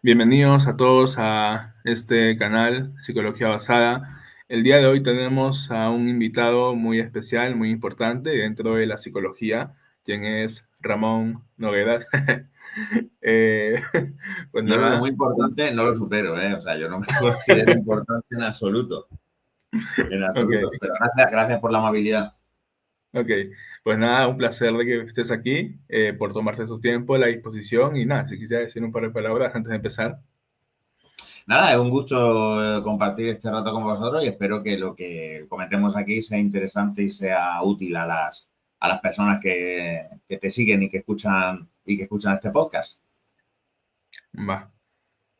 Bienvenidos a todos a este canal Psicología Basada. El día de hoy tenemos a un invitado muy especial, muy importante dentro de la psicología, quien es Ramón Nogueras. Eh, pues Yo lo de nada, muy importante no lo supero, ¿eh? O sea, yo no me considero importante en absoluto, en absoluto. ok, Pero gracias por la amabilidad. ok. Pues nada, un placer de que estés aquí, por tomarte tu tiempo, la disposición y nada, si quisiera decir un par de palabras antes de empezar. Nada, es un gusto compartir este rato con vosotros y espero que lo que comentemos aquí sea interesante y sea útil a las personas que te siguen y que escuchan este podcast. Va,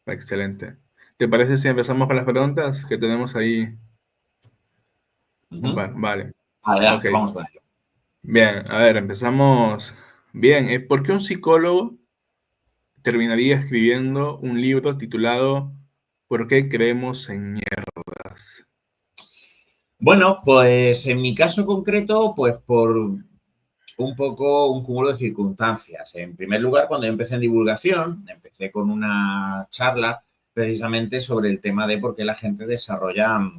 excelente. ¿Te parece si empezamos con las preguntas que tenemos ahí? Un Ujú. par, vale. Ok. Adelante, vamos con ello. Bien, a ver, empezamos. Bien, ¿por qué un psicólogo terminaría escribiendo un libro titulado ¿Por qué creemos en mierdas? Bueno, pues en mi caso concreto, pues por un poco un cúmulo de circunstancias. En primer lugar, cuando yo empecé en divulgación, empecé con una charla precisamente sobre el tema de por qué la gente desarrolla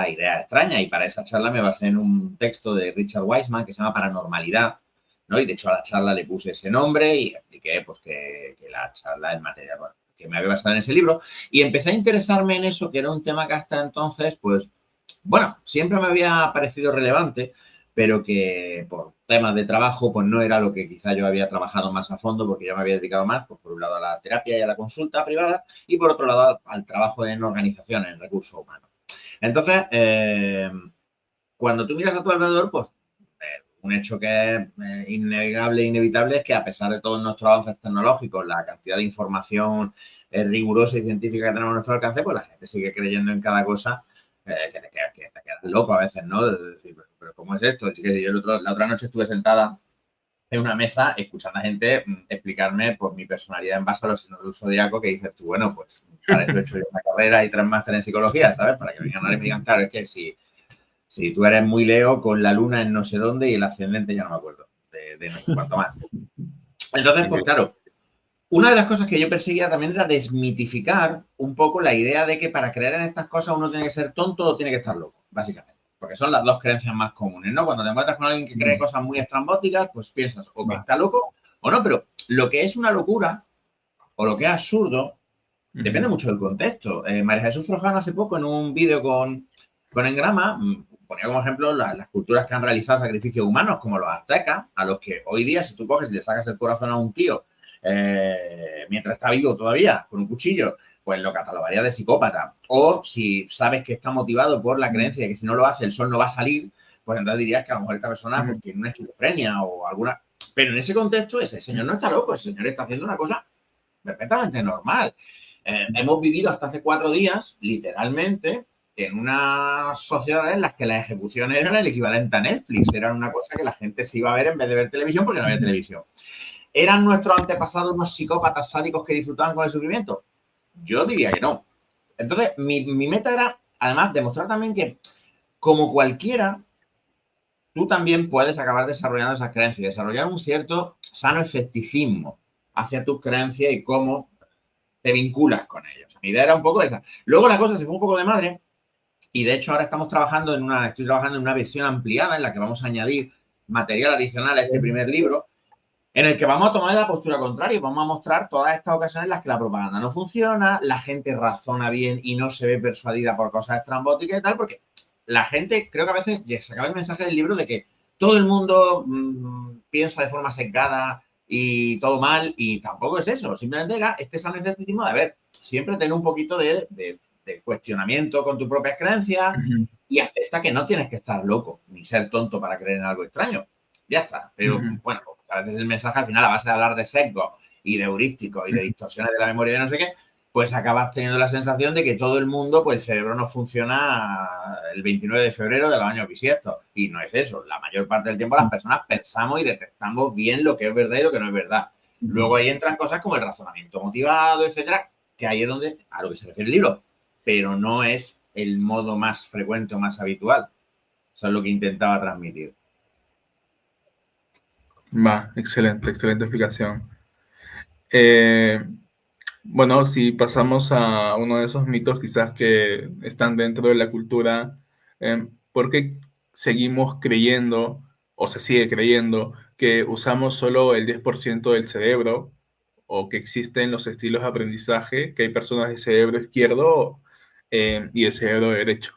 ideas extrañas. Y para esa charla me basé en un texto de Richard Wiseman que se llama Paranormalidad, ¿no? Y de hecho a la charla le puse ese nombre y expliqué pues, que la charla es material, bueno, que me había basado en ese libro. Y empecé a interesarme en eso, que era un tema que hasta entonces, pues, bueno, siempre me había parecido relevante, pero que por temas de trabajo, pues no era lo que quizá yo había trabajado más a fondo, porque yo me había dedicado más, pues por un lado a la terapia y a la consulta privada, y por otro lado al trabajo en organizaciones, en recursos humanos. Entonces, cuando tú miras a tu alrededor, pues un hecho que es innegable e inevitable es que a pesar de todos nuestros avances tecnológicos, la cantidad de información rigurosa y científica que tenemos a nuestro alcance, pues la gente sigue creyendo en cada cosa que te quedas loco a veces, ¿no? De decir, pero ¿cómo es esto? Yo la otra noche estuve sentada en una mesa escuchando a gente explicarme pues, mi personalidad en base a los signos del zodiaco que dices tú, bueno, pues para eso he hecho yo una carrera y 3 másteres en psicología, ¿sabes? Para que vengan ahora y me digan, claro, es que si tú eres muy Leo con la luna en no sé dónde y el ascendente ya no me acuerdo, de no sé cuánto más. Entonces, pues Ok. claro, una de las cosas que yo perseguía también era desmitificar un poco la idea de que para creer en estas cosas uno tiene que ser tonto o tiene que estar loco, básicamente. Porque son las dos creencias más comunes, ¿no? Cuando te encuentras con alguien que cree cosas muy estrambóticas, pues piensas o que Va. está loco o no, pero lo que es una locura o lo que es absurdo depende Ujú. mucho del contexto. María Jesús Frojano hace poco en un vídeo con Engrama ponía como ejemplo las culturas que han realizado sacrificios humanos, como los aztecas, a los que hoy día si tú coges y le sacas el corazón a un tío mientras está vivo todavía, con un cuchillo, pues lo catalogaría de psicópata. O si sabes que está motivado por la creencia de que si no lo hace el sol no va a salir, pues entonces dirías que a lo mejor esta persona pues, Ujú. tiene una esquizofrenia o alguna... Pero en ese contexto ese señor no está loco, ese señor está haciendo una cosa perfectamente normal. Hemos vivido hasta hace 4 días, literalmente, en una sociedad en la que las ejecuciones eran el equivalente a Netflix, eran una cosa que la gente se iba a ver en vez de ver televisión porque no había televisión. ¿Eran nuestros antepasados unos psicópatas sádicos que disfrutaban con el sufrimiento? Yo diría que no. Entonces, mi meta era, además, demostrar también que, como cualquiera, tú también puedes acabar desarrollando esas creencias, desarrollar un cierto sano escepticismo hacia tus creencias y cómo te vinculas con ellos. Mi idea era un poco esa. Luego la cosa se fue un poco de madre y de hecho ahora estoy trabajando en una versión ampliada en la que vamos a añadir material adicional a este primer libro en el que vamos a tomar la postura contraria y vamos a mostrar todas estas ocasiones en las que la propaganda no funciona, la gente razona bien y no se ve persuadida por cosas estrambóticas y tal, porque la gente creo que a veces se acaba el mensaje del libro de que todo el mundo piensa de forma sesgada y todo mal y tampoco es eso, simplemente era este sano escepticismo de, a ver, siempre tener un poquito de cuestionamiento con tus propias creencias Ujú. y acepta que no tienes que estar loco ni ser tonto para creer en algo extraño. Ya está. Pero Ujú. bueno, a veces el mensaje al final, a base de hablar de sesgos y de heurísticos y de distorsiones de la memoria y de no sé qué, pues acabas teniendo la sensación de que todo el mundo, pues el cerebro no funciona el 29 de febrero de los años bisiestos. Y no es eso. La mayor parte del tiempo las personas pensamos y detectamos bien lo que es verdad y lo que no es verdad. Ujú. Luego ahí entran cosas como el razonamiento motivado, etcétera, que ahí es donde, a lo que se refiere el libro, pero no es el modo más frecuente o más habitual. Eso es lo que intentaba transmitir. Va, excelente, excelente explicación. Eh, Bueno, si pasamos a uno de esos mitos quizás que están dentro de la cultura, ¿por qué seguimos creyendo o se sigue creyendo que usamos solo el 10% del cerebro o que existen los estilos de aprendizaje, que hay personas de cerebro izquierdo y de cerebro derecho?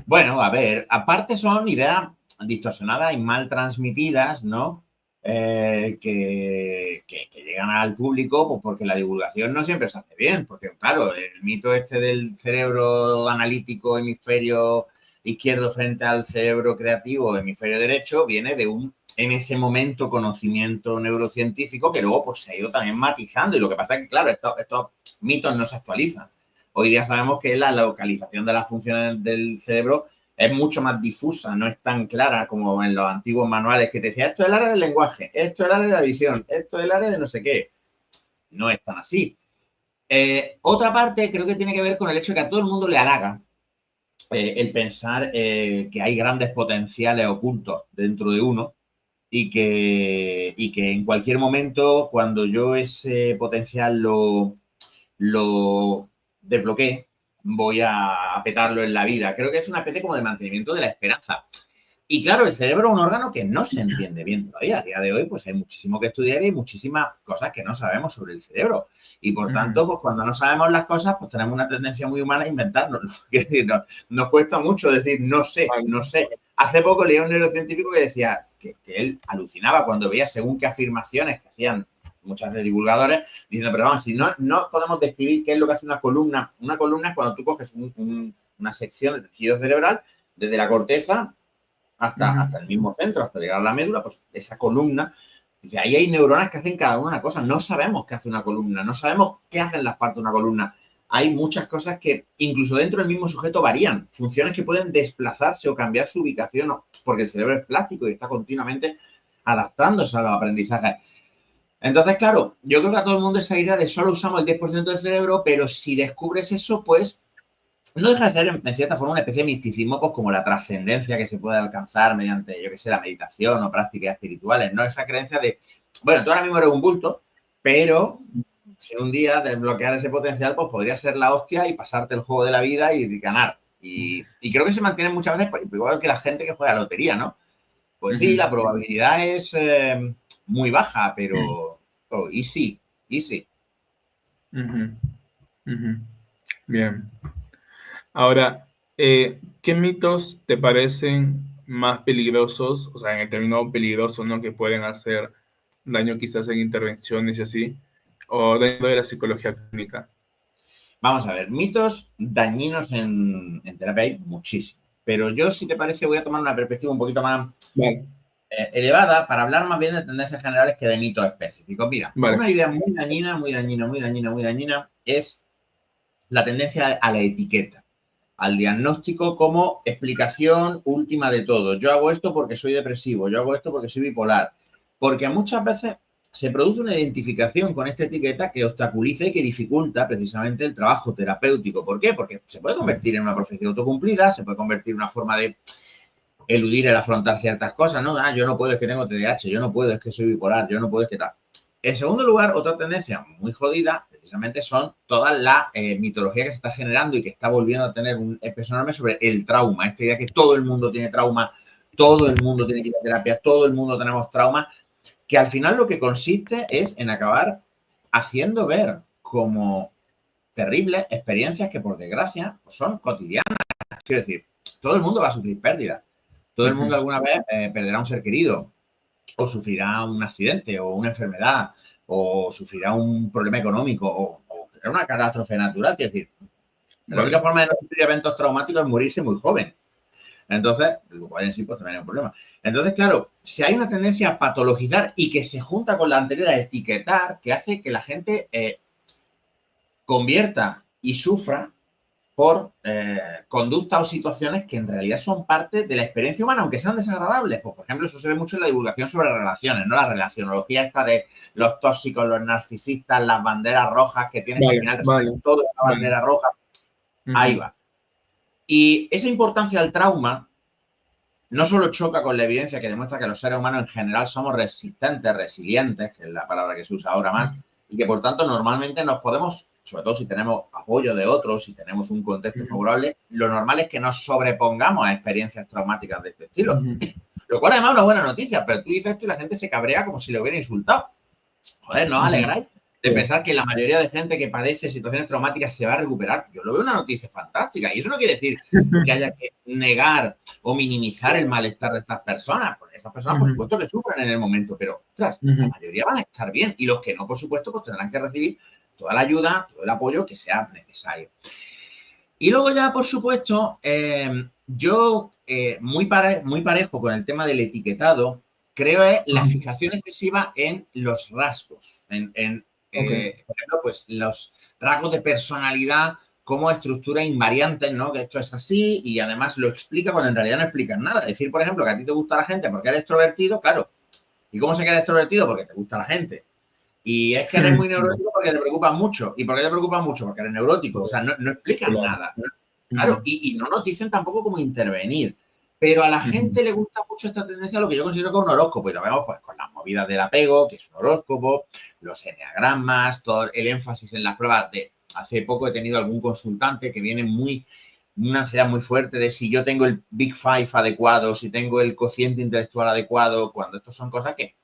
Bueno, a ver, aparte son ideas distorsionadas y mal transmitidas, ¿no? Que llegan al público pues porque la divulgación no siempre se hace bien, porque claro, el mito este del cerebro analítico hemisferio izquierdo frente al cerebro creativo hemisferio derecho viene de un, en ese momento, conocimiento neurocientífico que luego pues se ha ido también matizando y lo que pasa es que, claro, estos mitos no se actualizan. Hoy día sabemos que la localización de las funciones del cerebro es mucho más difusa, no es tan clara como en los antiguos manuales que te decía, esto es el área del lenguaje, esto es el área de la visión, esto es el área de no sé qué. No es tan así. Otra parte creo que tiene que ver con el hecho de que a todo el mundo le halaga el pensar que hay grandes potenciales ocultos dentro de uno y que en cualquier momento, cuando yo ese potencial lo desbloquee, voy a petarlo en la vida. Creo que es una especie como de mantenimiento de la esperanza. Y claro, el cerebro es un órgano que no se entiende bien todavía. A día de hoy, pues hay muchísimo que estudiar y hay muchísimas cosas que no sabemos sobre el cerebro. Y por Ujú. tanto, pues cuando no sabemos las cosas, pues tenemos una tendencia muy humana a inventárnoslo. Es decir, nos cuesta mucho decir no sé, Vale. no sé. Hace poco leí a un neurocientífico que decía que él alucinaba cuando veía según qué afirmaciones que hacían muchas de divulgadores, diciendo, pero vamos, si no podemos describir qué es lo que hace una columna es cuando tú coges una sección del tejido cerebral desde la corteza Ujú. hasta el mismo centro, hasta llegar a la médula, pues esa columna, dice, ahí hay neuronas que hacen cada una cosa, no sabemos qué hace una columna, no sabemos qué hacen las partes de una columna. Hay muchas cosas que incluso dentro del mismo sujeto varían, funciones que pueden desplazarse o cambiar su ubicación, porque el cerebro es plástico y está continuamente adaptándose a los aprendizajes. Entonces, claro, yo creo que a todo el mundo esa idea de solo usamos el 10% del cerebro, pero si descubres eso, pues no deja de ser, en cierta forma, una especie de misticismo, pues como la trascendencia que se puede alcanzar mediante, yo que sé, la meditación o prácticas espirituales, ¿no? Esa creencia de, bueno, tú ahora mismo eres un bulto, pero si un día desbloquear ese potencial, pues podría ser la hostia y pasarte el juego de la vida y ganar. Y creo que se mantiene muchas veces, pues, igual que la gente que juega a la lotería, ¿no? Pues sí, Ujú. la probabilidad es muy baja, pero oh, y sí. Ujú. Ujú. Bien. Ahora, ¿qué mitos te parecen más peligrosos? O sea, en el término peligroso, ¿no? Que pueden hacer daño quizás en intervenciones y así, o dentro de la psicología clínica. Vamos a ver, mitos dañinos en terapia hay muchísimos. Pero yo, si te parece, voy a tomar una perspectiva un poquito más Vale, elevada para hablar más bien de tendencias generales que de mitos específicos. Mira, vale. una idea muy dañina, muy dañina, muy dañina, muy dañina es la tendencia a la etiqueta, al diagnóstico como explicación última de todo. Yo hago esto porque soy depresivo, yo hago esto porque soy bipolar, porque muchas veces se produce una identificación con esta etiqueta que obstaculiza y que dificulta precisamente el trabajo terapéutico. ¿Por qué? Porque se puede convertir en una profecía autocumplida, se puede convertir en una forma de eludir el afrontar ciertas cosas, ¿no? Ah, yo no puedo, es que tengo TDAH, yo no puedo, es que soy bipolar, yo no puedo, es que tal. En segundo lugar, otra tendencia muy jodida, precisamente, son toda la mitología que se está generando y que está volviendo a tener un peso enorme sobre el trauma. Esta idea que todo el mundo tiene trauma, todo el mundo tiene que ir a terapia, todo el mundo tenemos trauma, que al final lo que consiste es en acabar haciendo ver como terribles experiencias que, por desgracia, pues son cotidianas. Quiero decir, todo el mundo va a sufrir pérdidas. Todo el mundo Ujú. alguna vez perderá un ser querido o sufrirá un accidente o una enfermedad o sufrirá un problema económico o una catástrofe natural. Es decir, la única Vale. forma de no sufrir eventos traumáticos es morirse muy joven. Entonces, lo cual en sí pues también es un problema. Entonces, claro, si hay una tendencia a patologizar y que se junta con la anterior a etiquetar, que hace que la gente convierta y sufra por conductas o situaciones que en realidad son parte de la experiencia humana, aunque sean desagradables. Pues, por ejemplo, eso se ve mucho en la divulgación sobre relaciones, ¿no? La relacionología esta de los tóxicos, los narcisistas, las banderas rojas que tienes que al Vale, final resolver vale, todo en una vale. bandera roja. Ahí Ujú. va. Y esa importancia del trauma no solo choca con la evidencia que demuestra que los seres humanos en general somos resistentes, resilientes, que es la palabra que se usa ahora más, y que por tanto normalmente nos podemos, sobre todo si tenemos apoyo de otros, si tenemos un contexto favorable, lo normal es que nos sobrepongamos a experiencias traumáticas de este estilo. Lo cual además es una buena noticia, pero tú dices esto y la gente se cabrea como si le hubiera insultado. Joder, ¿no os alegráis de pensar que la mayoría de gente que padece situaciones traumáticas se va a recuperar? Yo lo veo una noticia fantástica. Y eso no quiere decir que haya que negar o minimizar el malestar de estas personas. Porque esas personas, por supuesto, que sufren en el momento, pero ostras, la mayoría van a estar bien. Y los que no, por supuesto, pues tendrán que recibir toda la ayuda, todo el apoyo que sea necesario. Y luego ya, por supuesto, yo muy parejo con el tema del etiquetado, creo es la fijación excesiva en los rasgos, por ejemplo, pues los rasgos de personalidad como estructura invariantes, ¿no? Que esto es así y además lo explica cuando en realidad no explican nada. Decir, por ejemplo, que a ti te gusta la gente porque eres extrovertido, claro. ¿Y cómo sé que eres extrovertido? Porque te gusta la gente. Y es que eres muy neurótico porque te preocupas mucho. ¿Y por qué te preocupas mucho? Porque eres neurótico. O sea, no explican nada. Claro, y no nos dicen tampoco cómo intervenir. Pero a la gente le gusta mucho esta tendencia a lo que yo considero que es un horóscopo. Y lo vemos pues con las movidas del apego, que es un horóscopo, los eneagramas, todo el énfasis en las pruebas de... Hace poco he tenido algún consultante que viene una ansiedad muy fuerte de si yo tengo el Big Five adecuado, si tengo el cociente intelectual adecuado, cuando estos son cosas que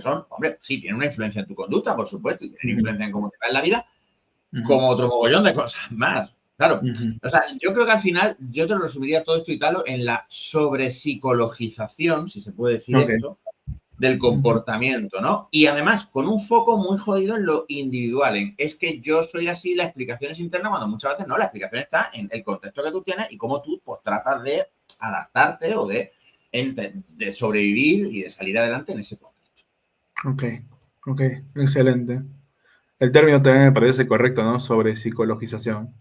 son, hombre, sí, tienen una influencia en tu conducta, por supuesto, y tienen influencia en cómo te va en la vida, como otro mogollón de cosas más. Claro, o sea, yo creo que al final yo te lo resumiría todo esto y tal en la sobrepsicologización, si se puede decir esto, del comportamiento, ¿no? Y además con un foco muy jodido en lo individual, es que yo soy así, la explicación es interna, cuando muchas veces no, la explicación está en el contexto que tú tienes y cómo tú pues tratas de adaptarte o de sobrevivir y de salir adelante en ese contexto. Ok, excelente. El término también me parece correcto, ¿no? Sobre psicologización.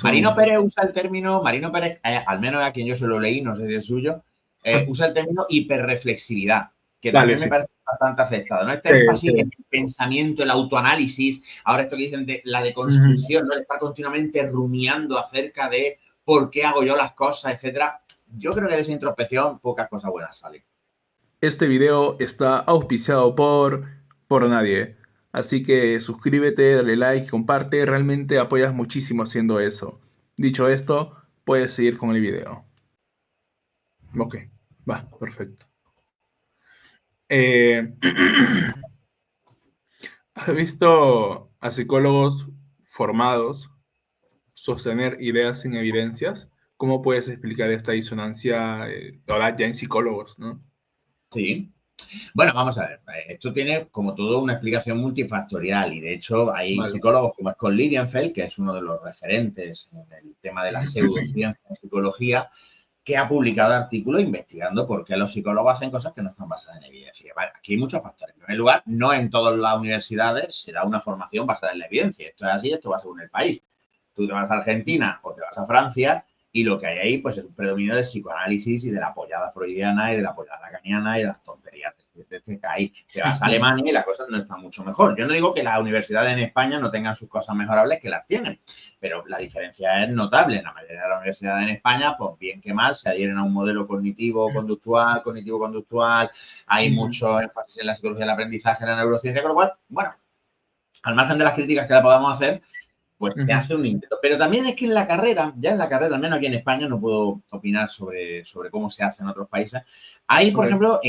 Marino Pérez usa el término, Marino Pérez, al menos a quien yo se lo leí, no sé si es suyo, usa el término hiperreflexividad, que también me parece bastante aceptado, ¿no? Este énfasis en el pensamiento, el autoanálisis, ahora esto que dicen de la deconstrucción, ¿no? El estar continuamente rumiando acerca de por qué hago yo las cosas, etcétera. Yo creo que de esa introspección pocas cosas buenas salen. Este video está auspiciado por nadie. Así que suscríbete, dale like, comparte. Realmente apoyas muchísimo haciendo eso. Dicho esto, puedes seguir con el video. Ok, va, perfecto. ¿Has visto a psicólogos formados sostener ideas sin evidencias? ¿Cómo puedes explicar esta disonancia ahora ya en psicólogos, ¿no? Sí. Bueno, vamos a ver. Esto tiene como todo una explicación multifactorial y de hecho hay psicólogos como Scott Lilienfeld, que es uno de los referentes en el tema de la pseudociencia en psicología, que ha publicado artículos investigando por qué los psicólogos hacen cosas que no están basadas en evidencia. Vale, aquí hay muchos factores. En primer lugar, no en todas las universidades se da una formación basada en la evidencia. Esto es así, esto va según el país. Tú te vas a Argentina o te vas a Francia y lo que hay ahí pues es un predominio del psicoanálisis y de la apoyada freudiana y de la apoyada lacaniana y de las tonterías que hay. Te vas a Alemania y las cosas no están mucho mejor. Yo no digo que las universidades en España no tengan sus cosas mejorables, que las tienen, pero la diferencia es notable. En la mayoría de las universidades en España, pues bien que mal, se adhieren a un modelo cognitivo-conductual, hay mucho énfasis en la psicología del aprendizaje, en la neurociencia, con lo cual, bueno, al margen de las críticas que le podamos hacer, pues se hace un intento. Pero también es que en la carrera, al menos aquí en España, no puedo opinar sobre cómo se hace en otros países, hay, por ejemplo,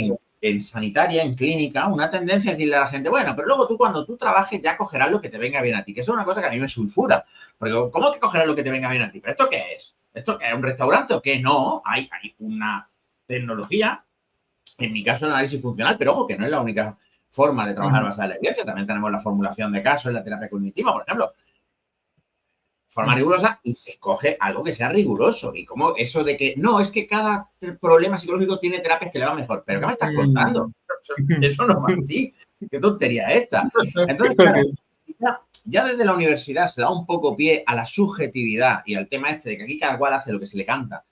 en sanitaria, en clínica, una tendencia a decirle a la gente, bueno, pero luego tú cuando tú trabajes ya cogerás lo que te venga bien a ti, que eso es una cosa que a mí me sulfura. Porque, ¿cómo que cogerás lo que te venga bien a ti? ¿Pero esto qué es? ¿Esto es un restaurante o qué? No, hay una tecnología, en mi caso el análisis funcional, pero ojo, que no es la única forma de trabajar basada en la evidencia. También tenemos la formulación de casos en la terapia cognitiva, por ejemplo, forma rigurosa y se escoge algo que sea riguroso. Y como eso de que, no, es que cada problema psicológico tiene terapias que le van mejor. ¿Pero qué me estás contando? Eso no va así. ¿Qué tontería es esta? Entonces, claro, ya desde la universidad se da un poco pie a la subjetividad y al tema este de que aquí cada cual hace lo que se le canta.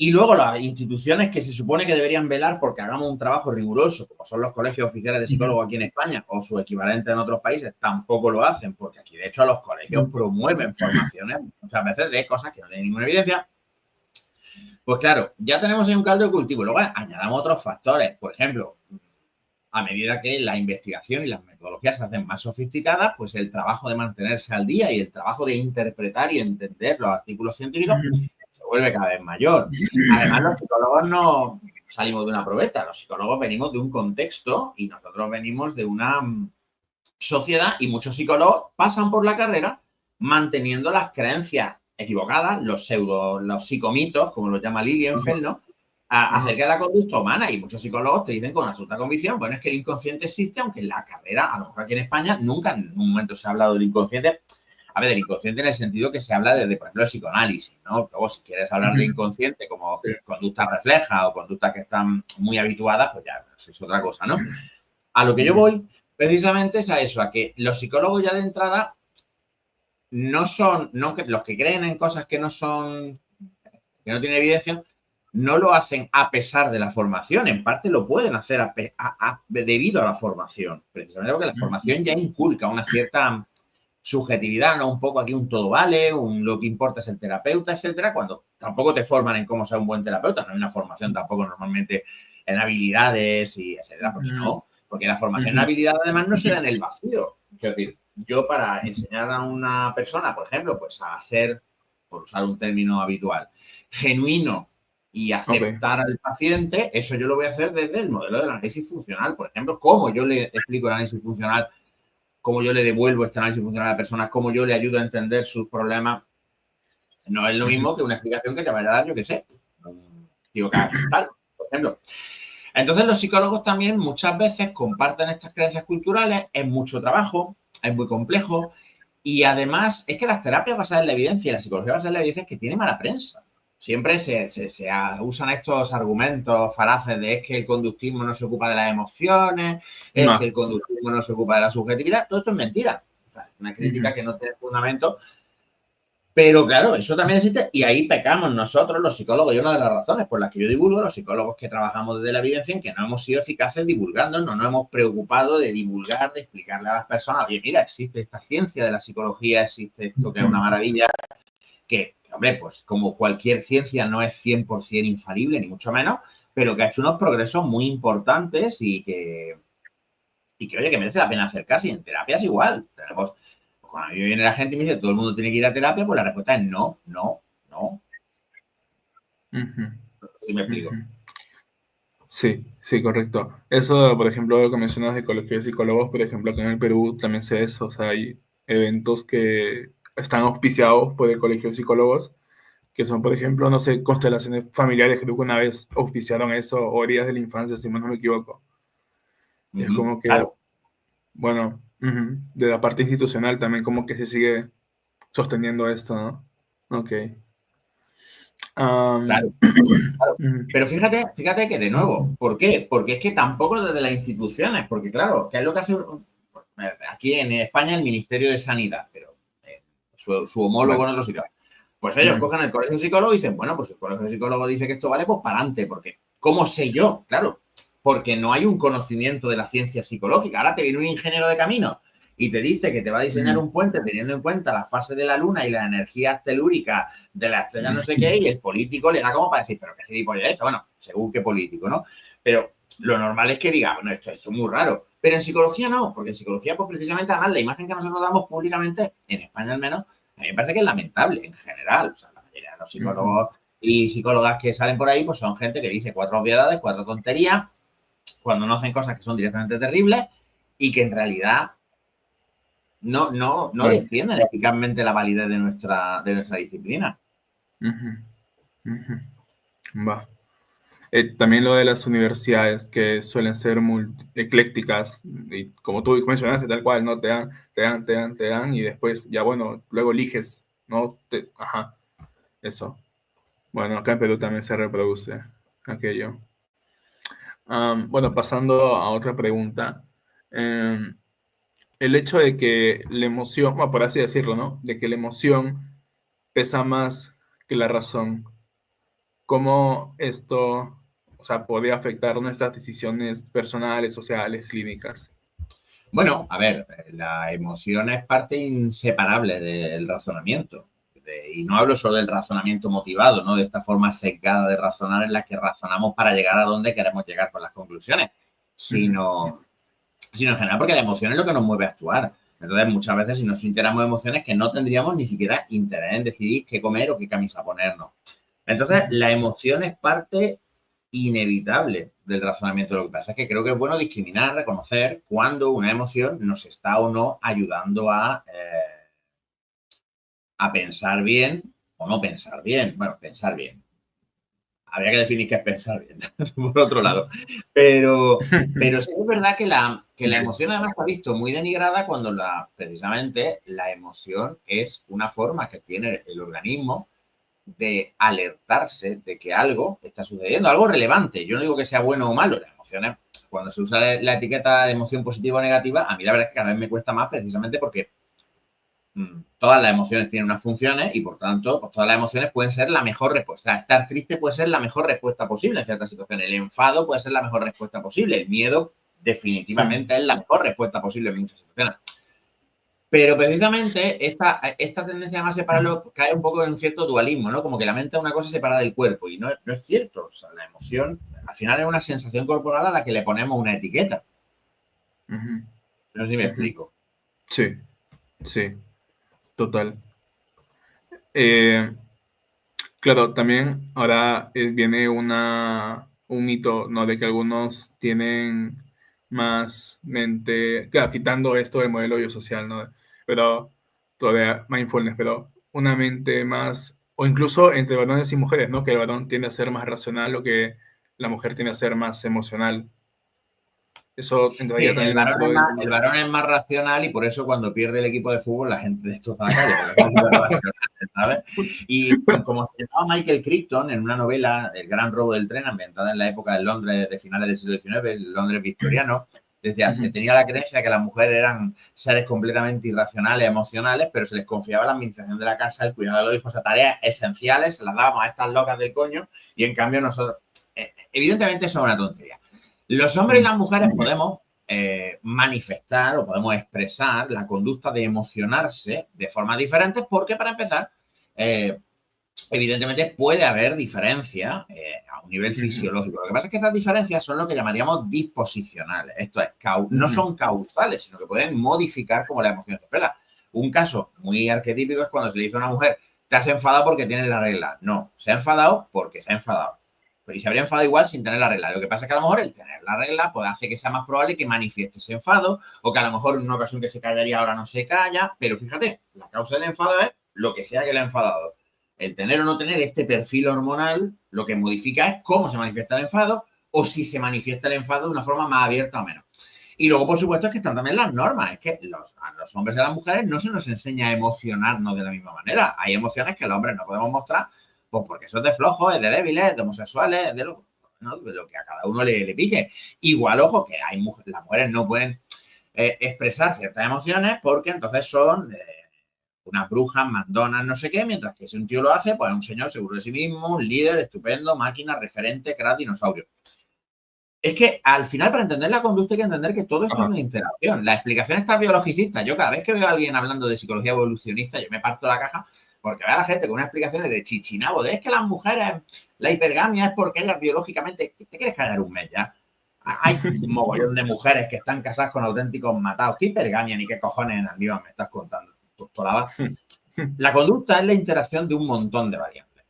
Y luego las instituciones que se supone que deberían velar porque hagamos un trabajo riguroso, como son los colegios oficiales de psicólogos aquí en España o su equivalente en otros países, tampoco lo hacen, porque aquí de hecho los colegios promueven formaciones muchas veces de cosas que no tienen ninguna evidencia. Pues claro, ya tenemos ahí un caldo de cultivo. Luego añadamos otros factores. Por ejemplo, a medida que la investigación y las metodologías se hacen más sofisticadas, pues el trabajo de mantenerse al día y el trabajo de interpretar y entender los artículos científicos se vuelve cada vez mayor. Además, los psicólogos no salimos de una probeta, los psicólogos venimos de un contexto y nosotros venimos de una sociedad y muchos psicólogos pasan por la carrera manteniendo las creencias equivocadas, los psicomitos, como los llama Lilienfeld, ¿no? Acerca de la conducta humana, y muchos psicólogos te dicen con absoluta convicción, bueno, es que el inconsciente existe, aunque en la carrera, a lo mejor aquí en España, nunca en un momento se ha hablado del inconsciente. A ver, del inconsciente en el sentido que se habla desde, por ejemplo, el psicoanálisis, ¿no? Luego, si quieres hablar de inconsciente como conducta refleja o conductas que están muy habituadas, pues ya es otra cosa, ¿no? A lo que yo voy, precisamente, es a eso, a que los psicólogos ya de entrada no son, no, los que creen en cosas que no son, que no tienen evidencia, no lo hacen a pesar de la formación, en parte lo pueden hacer debido a la formación, precisamente porque la formación ya inculca una cierta subjetividad, ¿no? Un poco aquí un todo vale, lo que importa es el terapeuta, etcétera, cuando tampoco te forman en cómo ser un buen terapeuta, no hay una formación tampoco normalmente en habilidades y etcétera, porque no, porque la formación en habilidades además no se da en el vacío. Es decir, yo para enseñar a una persona, por ejemplo, pues a ser, por usar un término habitual, genuino y aceptar al paciente, eso yo lo voy a hacer desde el modelo del análisis funcional. Por ejemplo, cómo yo le explico el análisis funcional, cómo yo le devuelvo este análisis funcional a la persona, cómo yo le ayudo a entender sus problemas. No es lo mismo que una explicación que te vaya a dar, yo qué sé, digo, tal, por ejemplo. Entonces, los psicólogos también muchas veces comparten estas creencias culturales, es mucho trabajo, es muy complejo, y además es que las terapias basadas en la evidencia y la psicología basada en la evidencia es que tiene mala prensa. Siempre se usan estos argumentos falaces de es que el conductismo no se ocupa de las emociones, es que el conductismo no se ocupa de la subjetividad. Todo esto es mentira. O sea, es una crítica que no tiene fundamento. Pero claro, eso también existe y ahí pecamos nosotros, los psicólogos, y una de las razones por las que yo divulgo, los psicólogos que trabajamos desde la evidencia, en que no hemos sido eficaces divulgando, no nos hemos preocupado de divulgar, de explicarle a las personas, oye, mira, existe esta ciencia de la psicología, existe esto que es una maravilla, que, hombre, pues como cualquier ciencia no es 100% infalible, ni mucho menos, pero que ha hecho unos progresos muy importantes y que oye, que merece la pena acercarse. Y en terapia es igual. Tenemos, cuando a mí viene la gente y me dice, todo el mundo tiene que ir a terapia, pues la respuesta es no, no, no. ¿Sí me explico? Sí, sí, correcto. Eso, por ejemplo, lo que mencionas de colegio de psicólogos, por ejemplo, aquí en el Perú también se eso, o sea, hay eventos que están auspiciados por el colegio de psicólogos, que son, por ejemplo, no sé, constelaciones familiares, creo que una vez auspiciaron eso, o heridas de la infancia, si no me equivoco. Es como que, claro. bueno, de la parte institucional también como que se sigue sosteniendo esto, ¿no? Ok. Claro, claro. Pero fíjate que de nuevo, ¿por qué? Porque es que tampoco desde las instituciones, porque claro, ¿qué es lo que hace aquí en España el Ministerio de Sanidad? Pero su homólogo en otros sitios. Pues ellos cogen el colegio de psicólogos y dicen, bueno, pues el colegio de psicólogos dice que esto vale, pues para adelante, porque ¿cómo sé yo? Claro, porque no hay un conocimiento de la ciencia psicológica. Ahora te viene un ingeniero de camino y te dice que te va a diseñar un puente teniendo en cuenta la fase de la luna y las energías telúricas de la estrella no sé qué, y el político le da como para decir, pero qué gilipollas es esto. Bueno, según qué político, ¿no? Pero lo normal es que diga, bueno, esto es muy raro. Pero en psicología no, porque en psicología, pues precisamente, además, la imagen que nosotros damos públicamente, en España al menos, a mí me parece que es lamentable en general. O sea, la mayoría de los psicólogos y psicólogas que salen por ahí, pues son gente que dice 4 obviedades, 4 tonterías, cuando no hacen cosas que son directamente terribles y que en realidad no defienden eficazmente la validez de nuestra disciplina. Va. También lo de las universidades que suelen ser muy eclécticas y como tú mencionaste, tal cual, ¿no? Te dan y después ya bueno, luego eliges, ¿no? Ajá, eso. Bueno, acá en Perú también se reproduce aquello. Bueno, pasando a otra pregunta. El hecho de que la emoción, bueno, por así decirlo, ¿no? De que la emoción pesa más que la razón. ¿Cómo esto, o sea, podría afectar nuestras decisiones personales, sociales, clínicas? Bueno, a ver, la emoción es parte inseparable del razonamiento. Y no hablo solo del razonamiento motivado, ¿no? De esta forma sesgada de razonar en la que razonamos para llegar a donde queremos llegar con las conclusiones, sino en general porque la emoción es lo que nos mueve a actuar. Entonces, muchas veces si nos sintiéramos emociones que no tendríamos ni siquiera interés en decidir qué comer o qué camisa ponernos. Entonces, la emoción es parte inevitable del razonamiento. Lo que pasa es que creo que es bueno discriminar, reconocer cuando una emoción nos está o no ayudando a pensar bien o no pensar bien. Bueno, pensar bien. Habría que definir qué es pensar bien, por otro lado. Pero sí es verdad que la emoción además se ha visto muy denigrada cuando precisamente la emoción es una forma que tiene el organismo de alertarse de que algo está sucediendo, algo relevante. Yo no digo que sea bueno o malo, las emociones, cuando se usa la etiqueta de emoción positiva o negativa, a mí la verdad es que cada vez me cuesta más precisamente porque todas las emociones tienen unas funciones y por tanto pues, todas las emociones pueden ser la mejor respuesta. Estar triste puede ser la mejor respuesta posible en ciertas situaciones. El enfado puede ser la mejor respuesta posible. El miedo definitivamente es la mejor respuesta posible en muchas situaciones. Pero precisamente esta tendencia a separarlo cae un poco en un cierto dualismo, ¿no? Como que la mente es una cosa separada del cuerpo y no es cierto. O sea, la emoción al final es una sensación corporal a la que le ponemos una etiqueta. No sé si me explico. Sí, sí, total. Claro, también ahora viene un mito, ¿no? De que algunos tienen más mente, claro, quitando esto del modelo biosocial, ¿no? Pero todavía mindfulness, pero una mente más, o incluso entre varones y mujeres, ¿no? Que el varón tiende a ser más racional o que la mujer tiende a ser más emocional. Eso Sí, entraría también dentro del... el varón es más racional y por eso cuando pierde el equipo de fútbol la gente destroza la calle, porque es súper racional, ¿sabes? Y como se llamaba Michael Crichton en una novela, El gran robo del tren, ambientada en la época de Londres de finales del siglo XIX, el Londres victoriano, decía, se tenía la creencia de que las mujeres eran seres completamente irracionales, emocionales, pero se les confiaba la administración de la casa, el cuidado de los hijos, o sea, tareas esenciales, se las dábamos a estas locas del coño y en cambio nosotros, evidentemente eso es una tontería. Los hombres y las mujeres podemos manifestar o podemos expresar la conducta de emocionarse de formas diferentes porque, para empezar, evidentemente puede haber diferencias a un nivel fisiológico. Lo que pasa es que estas diferencias son lo que llamaríamos disposicionales. Esto es, no son causales, sino que pueden modificar cómo la emoción se expresa. Un caso muy arquetípico es cuando se le dice a una mujer, te has enfadado porque tienes la regla. No, se ha enfadado porque se ha enfadado. Y se habría enfadado igual sin tener la regla. Lo que pasa es que a lo mejor el tener la regla pues hace que sea más probable que manifieste ese enfado o que a lo mejor en una ocasión que se callaría ahora no se calla. Pero fíjate, la causa del enfado es lo que sea que le ha enfadado. El tener o no tener este perfil hormonal lo que modifica es cómo se manifiesta el enfado o si se manifiesta el enfado de una forma más abierta o menos. Y luego, por supuesto, es que están también las normas. Es que a los hombres y a las mujeres no se nos enseña a emocionarnos de la misma manera. Hay emociones que los hombres no podemos mostrar pues porque eso es de flojos, es de débiles, de homosexuales, de lo que a cada uno le pille. Igual, ojo, que las mujeres no pueden expresar ciertas emociones porque entonces son unas brujas, mandonas, no sé qué, mientras que si un tío lo hace, pues es un señor seguro de sí mismo, un líder, estupendo, máquina, referente, crack, dinosaurio. Es que al final, para entender la conducta, hay que entender que todo esto es una interacción. La explicación está biologicista. Yo cada vez que veo a alguien hablando de psicología evolucionista, yo me parto la caja porque veo a la gente con unas explicaciones de chichinabo, de es que las mujeres, la hipergamia es porque ellas biológicamente, ¿te quieres cagar un mes ya? Hay un mogollón de mujeres que están casadas con auténticos matados. ¿Qué hipergamia ni qué cojones en Albión me estás contando? La conducta es la interacción de un montón de variables.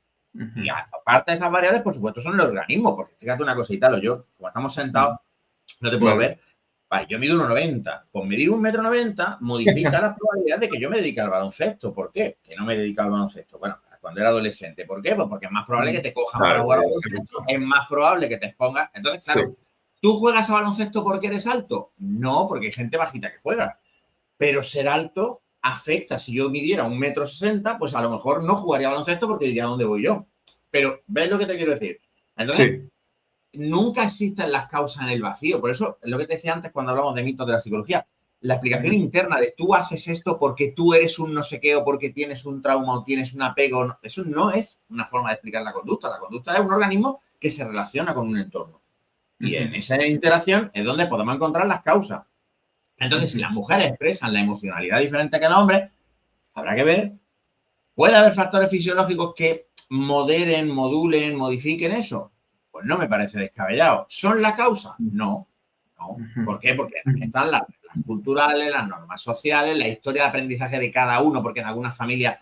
Y aparte de esas variables, por supuesto, son el organismo, porque fíjate una cosita, yo, como estamos sentados, no te puedo ver. Vale, yo mido 1,90. Pues medir 1,90 m modifica la probabilidad de que yo me dedique al baloncesto. ¿Por qué? Que no me dedico al baloncesto. Bueno, cuando era adolescente. ¿Por qué? Pues porque es más probable que te cojan para jugar al baloncesto, es más probable que te expongas. Entonces, claro, ¿tú juegas a baloncesto porque eres alto? No, porque hay gente bajita que juega. Pero ser alto afecta. Si yo midiera 1,60 m, pues a lo mejor no jugaría baloncesto porque diría dónde voy yo. Pero, ¿ves lo que te quiero decir? Entonces, nunca existen las causas en el vacío. Por eso, es lo que te decía antes cuando hablamos de mitos de la psicología. La explicación interna de tú haces esto porque tú eres un no sé qué o porque tienes un trauma o tienes un apego, eso no es una forma de explicar la conducta. La conducta es un organismo que se relaciona con un entorno. Y en esa interacción es donde podemos encontrar las causas. Entonces, si las mujeres expresan la emocionalidad diferente que los hombres, habrá que ver. ¿Puede haber factores fisiológicos que moderen, modulen, modifiquen eso? Pues no me parece descabellado. ¿Son la causa? No. ¿no? Ujú. ¿Por qué? Porque están las reglas culturales, las normas sociales, la historia de aprendizaje de cada uno, porque en algunas familias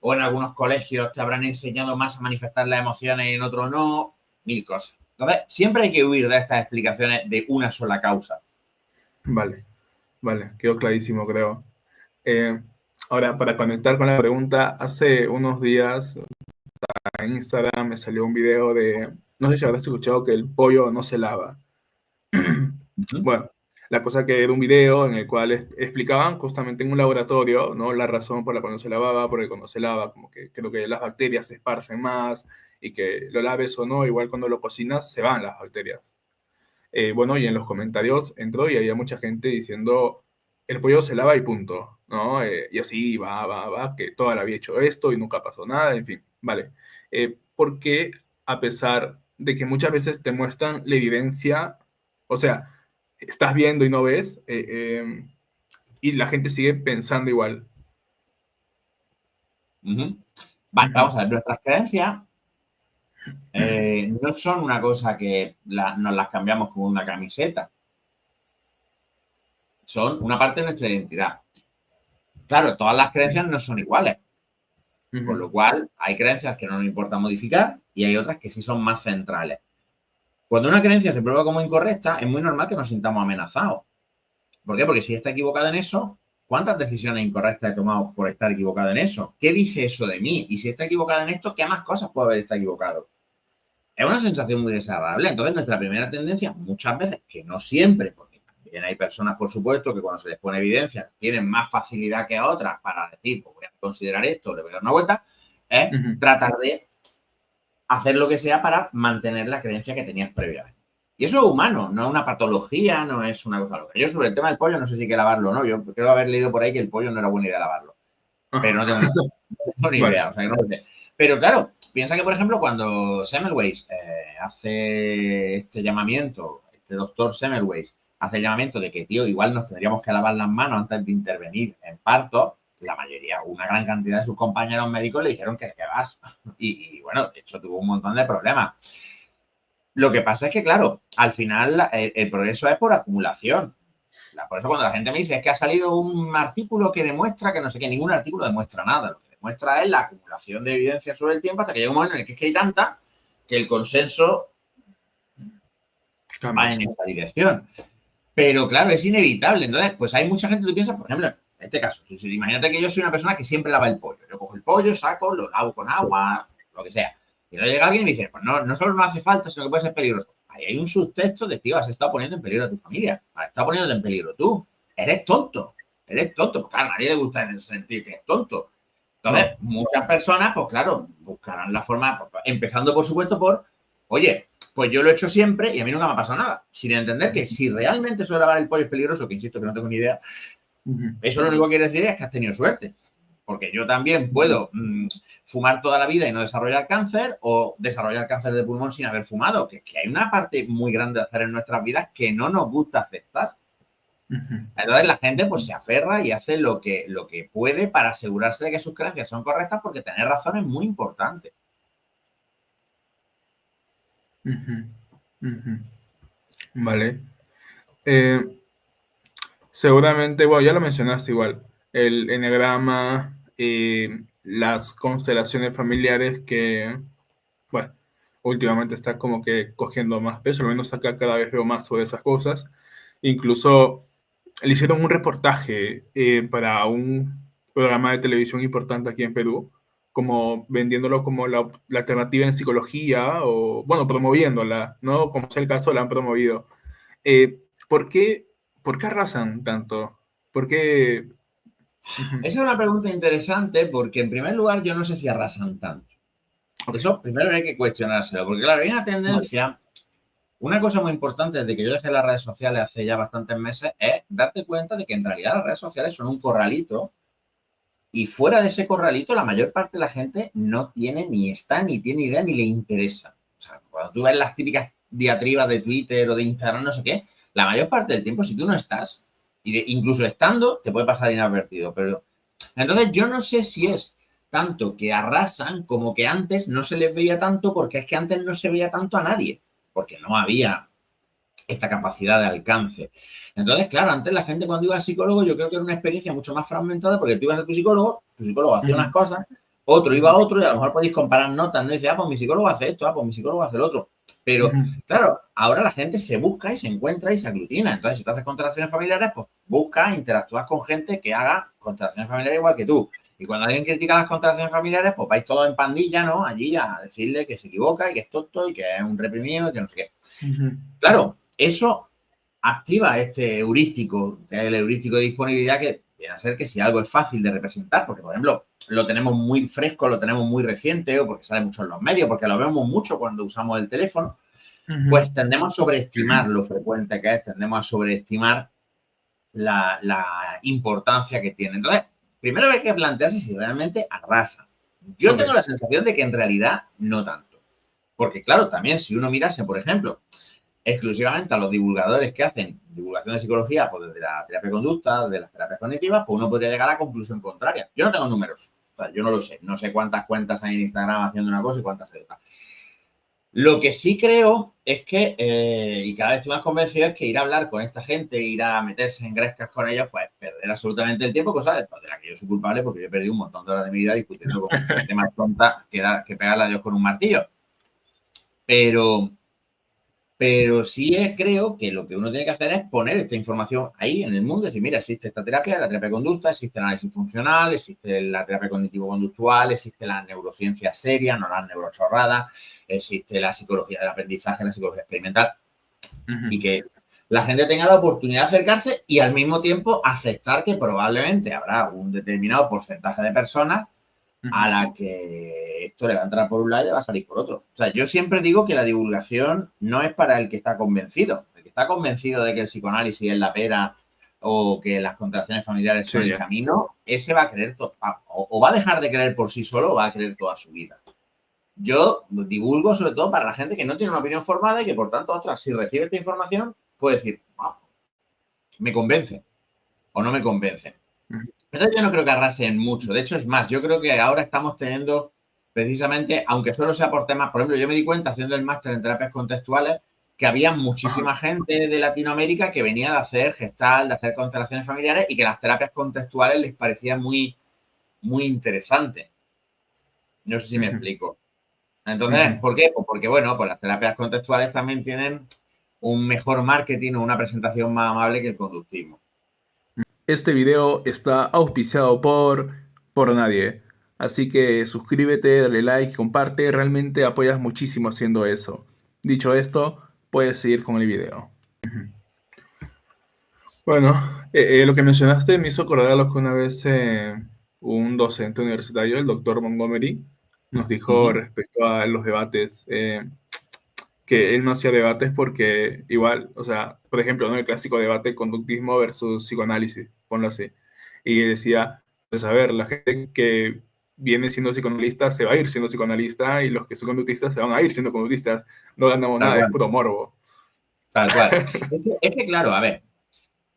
o en algunos colegios te habrán enseñado más a manifestar las emociones y en otros no, mil cosas. Entonces, siempre hay que huir de estas explicaciones de una sola causa. Vale, vale, quedó clarísimo, creo. Eh, Ahora, para conectar con la pregunta, hace unos días en Instagram me salió un video de, no sé si habrás escuchado que el pollo no se lava. Bueno, la cosa que era un video en el cual explicaban justamente en un laboratorio, ¿no? La razón por la cual no se lavaba, porque cuando se lava, como que creo que las bacterias se esparcen más y que lo laves o no, igual cuando lo cocinas se van las bacterias. Bueno, y en los comentarios entró y había mucha gente diciendo, el pollo se lava y punto, ¿no? Y así va, que toda la había hecho esto y nunca pasó nada, en fin, vale. Porque a pesar de que muchas veces te muestran la evidencia, o sea, estás viendo y no ves, y la gente sigue pensando igual. Vale, Ujú, vamos a ver, nuestras creencias no son una cosa que nos las cambiamos como una camiseta, son una parte de nuestra identidad. Claro, todas las creencias no son iguales, con ujú, lo cual hay creencias que no nos importa modificar y hay otras que sí son más centrales. Cuando una creencia se prueba como incorrecta, es muy normal que nos sintamos amenazados. ¿Por qué? Porque si está equivocado en eso, ¿cuántas decisiones incorrectas he tomado por estar equivocado en eso? ¿Qué dice eso de mí? Y si está equivocado en esto, ¿qué más cosas puede haber estado equivocado? Es una sensación muy desagradable. Entonces, nuestra primera tendencia, muchas veces, que no siempre, porque también hay personas, por supuesto, que cuando se les pone evidencia tienen más facilidad que a otras para decir, pues voy a considerar esto, le voy a dar una vuelta, es ujú. tratar de hacer lo que sea para mantener la creencia que tenías previamente. Y eso es humano, no es una patología, no es una cosa loca. Yo sobre el tema del pollo no sé si hay que lavarlo o no. Yo creo haber leído por ahí que el pollo no era buena idea lavarlo. Pero Ajá. no tengo ni Vale. idea. O sea, que no lo sé. Pero claro, piensa que, por ejemplo, cuando Semmelweis hace este llamamiento, este doctor Semmelweis hace el llamamiento de que, tío, igual nos tendríamos que lavar las manos antes de intervenir en parto, la mayoría, una gran cantidad de sus compañeros médicos le dijeron que vas. Y bueno, de hecho tuvo un montón de problemas. Lo que pasa es que, claro, al final el progreso es por acumulación. Por eso cuando la gente me dice es que ha salido un artículo que demuestra que no sé qué, ningún artículo demuestra nada. Lo que demuestra es la acumulación de evidencia sobre el tiempo hasta que llega un momento en el que es que hay tanta que el consenso va Cambia. en esta dirección. Pero claro, es inevitable. Entonces, pues hay mucha gente que piensa, por ejemplo, en este caso, imagínate que yo soy una persona que siempre lava el pollo. Yo cojo el pollo, saco, lo lavo con agua, lo que sea. Y luego llega alguien y me dice, pues no, no solo no hace falta, sino que puede ser peligroso. Ahí hay un subtexto de, tío, has estado poniendo en peligro a tu familia. Has estado poniendo en peligro tú. Eres tonto. Eres tonto. Pues claro, a nadie le gusta sentir que es tonto. Entonces, No. muchas personas, pues claro, buscarán la forma, empezando por supuesto por, oye, pues yo lo he hecho siempre y a mí nunca me ha pasado nada. Sin entender que si realmente eso de lavar el pollo es peligroso, que insisto que no tengo ni idea, Ujú, eso lo único que quiere decir es que has tenido suerte. Porque yo también puedo fumar toda la vida y no desarrollar cáncer o desarrollar cáncer de pulmón sin haber fumado. Que hay una parte muy grande de hacer en nuestras vidas que no nos gusta aceptar. ujú, Entonces la gente pues se aferra y hace lo que puede para asegurarse de que sus creencias son correctas porque tener razón es muy importante. ujú, ujú. Vale. Eh, Seguramente, bueno, ya lo mencionaste igual, el eneagrama, las constelaciones familiares que, bueno, últimamente está como que cogiendo más peso, al menos acá cada vez veo más sobre esas cosas. Incluso le hicieron un reportaje para un programa de televisión importante aquí en Perú, como vendiéndolo como la alternativa en psicología o, bueno, promoviéndola, ¿no? Como es el caso, la han promovido. Eh, ¿por qué, ¿Por qué arrasan tanto? ¿Por qué? Esa Ujú. es una pregunta interesante porque en primer lugar yo no sé si arrasan tanto. Ok, Eso primero hay que cuestionárselo porque claro, hay una vale. tendencia. Una cosa muy importante desde que yo dejé las redes sociales hace ya bastantes meses es darte cuenta de que en realidad las redes sociales son un corralito y fuera de ese corralito la mayor parte de la gente no tiene ni está, ni tiene idea, ni le interesa. O sea, cuando tú ves las típicas diatribas de Twitter o de Instagram, no sé qué, la mayor parte del tiempo si tú no estás, incluso estando, te puede pasar inadvertido. Pero entonces yo no sé si es tanto que arrasan como que antes no se les veía tanto porque es que antes no se veía tanto a nadie, porque no había esta capacidad de alcance. Entonces, claro, antes la gente cuando iba al psicólogo, yo creo que era una experiencia mucho más fragmentada porque tú ibas a tu psicólogo hacía unas cosas, otro iba a otro y a lo mejor podéis comparar notas, no dice, pues mi psicólogo hace esto, pues mi psicólogo hace lo otro. Pero, claro, ahora la gente se busca y se encuentra y se aglutina. Entonces, si tú haces constelaciones familiares, pues buscas, interactúas con gente que haga constelaciones familiares igual que tú. Y cuando alguien critica las constelaciones familiares, pues vais todos en pandilla, ¿no? Allí a decirle que se equivoca y que es tonto y que es un reprimido y que no sé qué. Claro, eso activa este heurístico, que es el heurístico de disponibilidad, que viene a ser que si algo es fácil de representar, porque por ejemplo lo tenemos muy fresco, lo tenemos muy reciente, o porque sale mucho en los medios, porque lo vemos mucho cuando usamos el teléfono, pues tendemos a sobreestimar lo frecuente que es, tendemos a sobreestimar la importancia que tiene. Entonces, primero hay que plantearse si realmente arrasa. Yo tengo la sensación de que en realidad no tanto. Porque claro, también si uno mirase, por ejemplo, exclusivamente a los divulgadores que hacen divulgación de psicología, pues desde la terapia de conducta, desde las terapias cognitivas, pues uno podría llegar a la conclusión contraria. Yo no tengo números, o sea, yo no lo sé, no sé cuántas cuentas hay en Instagram haciendo una cosa y cuántas hay otra. Lo que sí creo es que, y cada vez estoy más convencido, es que ir a hablar con esta gente, ir a meterse en grescas con ellos, pues perder absolutamente el tiempo, cosa de la que yo soy culpable porque yo he perdido un montón de horas de mi vida discutiendo con gente más tonta que pegarle a Dios con un martillo. Pero sí creo que lo que uno tiene que hacer es poner esta información ahí en el mundo, decir, mira, existe esta terapia, la terapia de conducta, existe el análisis funcional, existe la terapia cognitivo-conductual, existe la neurociencia seria, no las neurochorradas, existe la psicología del aprendizaje, la psicología experimental, y que la gente tenga la oportunidad de acercarse y al mismo tiempo aceptar que probablemente habrá un determinado porcentaje de personas a la que esto le va a entrar por un lado y le va a salir por otro. O sea, yo siempre digo que la divulgación no es para el que está convencido. El que está convencido de que el psicoanálisis es la pera o que las constelaciones familiares son el camino, ese va a creer o va a dejar de creer por sí solo o va a creer toda su vida. Yo divulgo sobre todo para la gente que no tiene una opinión formada y que por tanto, ostras, si recibe esta información, puede decir, me convence o no me convence. Entonces yo no creo que arrasen mucho. De hecho, es más, yo creo que ahora estamos teniendo precisamente, aunque solo sea por temas, por ejemplo, yo me di cuenta haciendo el máster en terapias contextuales que había muchísima gente de Latinoamérica que venía de hacer gestal, de hacer constelaciones familiares y que las terapias contextuales les parecían muy, muy interesantes. No sé si me explico. Entonces, ¿por qué? Pues porque, bueno, pues las terapias contextuales también tienen un mejor marketing o una presentación más amable que el conductismo. Este video está auspiciado por nadie. Así que suscríbete, dale like, comparte. Realmente apoyas muchísimo haciendo eso. Dicho esto, puedes seguir con el video. Bueno, lo que mencionaste me hizo acordar lo que una vez un docente universitario, el doctor Montgomery, nos dijo respecto a los debates. Que él no hacía debates porque igual, o sea, por ejemplo, ¿no? El clásico debate conductismo versus psicoanálisis, ponlo así. Y decía, pues a ver, la gente que viene siendo psicoanalista se va a ir siendo psicoanalista y los que son conductistas se van a ir siendo conductistas. No ganamos nada, es puro morbo. Tal cual. Es que, claro, a ver,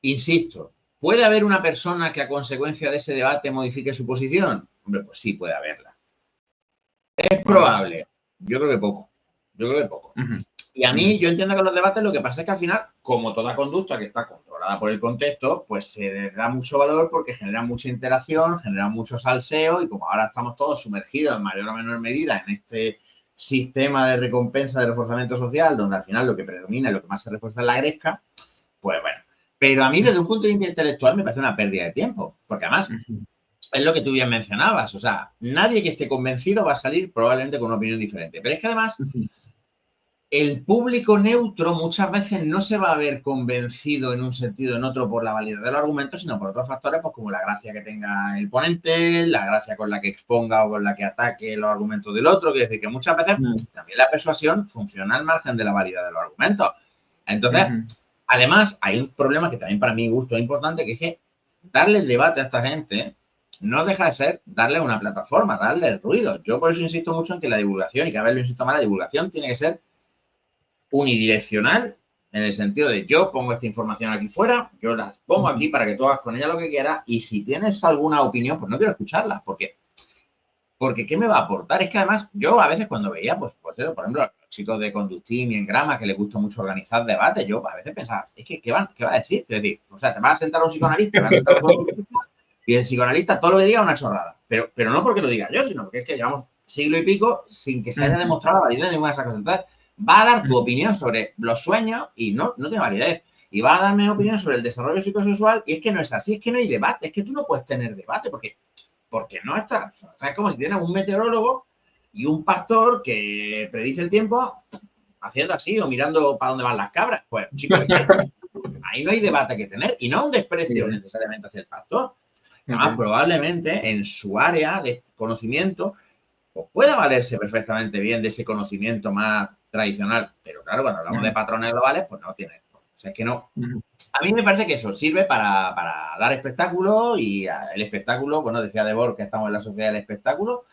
insisto, ¿puede haber una persona que a consecuencia de ese debate modifique su posición? Hombre, pues sí, puede haberla. ¿Es probable? Yo creo que poco. Yo creo que poco. Y a mí, yo entiendo que los debates lo que pasa es que al final, como toda conducta que está controlada por el contexto, pues se les da mucho valor porque generan mucha interacción, generan mucho salseo y como ahora estamos todos sumergidos en mayor o menor medida en este sistema de recompensa, de reforzamiento social, donde al final lo que predomina y lo que más se refuerza es la gresca, pues bueno. Pero a mí, desde un punto de vista intelectual, me parece una pérdida de tiempo, porque además es lo que tú bien mencionabas, o sea, nadie que esté convencido va a salir probablemente con una opinión diferente. Pero es que además el público neutro muchas veces no se va a ver convencido en un sentido o en otro por la validez de los argumentos, sino por otros factores, pues como la gracia que tenga el ponente, la gracia con la que exponga o con la que ataque los argumentos del otro. Quiere decir que muchas veces también la persuasión funciona al margen de la validez de los argumentos. Entonces, además, hay un problema que también para mi gusto es importante, que es que darle el debate a esta gente no deja de ser darle una plataforma, darle el ruido. Yo por eso insisto mucho en que la divulgación, y cada vez lo insisto más, la divulgación tiene que ser unidireccional, en el sentido de yo pongo esta información aquí fuera, yo las pongo aquí para que tú hagas con ella lo que quieras y si tienes alguna opinión, pues no quiero escucharla, porque ¿qué me va a aportar? Es que además yo a veces cuando veía, pues por ejemplo, chicos de Conductín y en Grama que les gusta mucho organizar debates, yo a veces pensaba, es que, ¿qué va a decir? Es decir, o sea, te vas a sentar a un psicoanalista, te vas a sentar a un y el psicoanalista todo lo que diga es una chorrada. Pero no porque lo diga yo, sino porque es que llevamos siglo y pico sin que se haya demostrado la validez de ninguna de esas cosas. Entonces, va a dar tu opinión sobre los sueños y no tiene validez. Y va a darme opinión sobre el desarrollo psicosexual y es que no es así, es que no hay debate, es que tú no puedes tener debate porque no está. O sea, es como si tienes un meteorólogo y un pastor que predice el tiempo haciendo así o mirando para dónde van las cabras. Pues, chicos, es que ahí no hay debate que tener y no un desprecio necesariamente hacia el pastor. Además, probablemente en su área de conocimiento pues pueda valerse perfectamente bien de ese conocimiento más tradicional. Pero claro, cuando hablamos de patrones globales, pues no tiene. O sea, es que no. A mí me parece que eso sirve para dar espectáculo y el espectáculo, bueno, decía Debord que estamos en la sociedad del espectáculo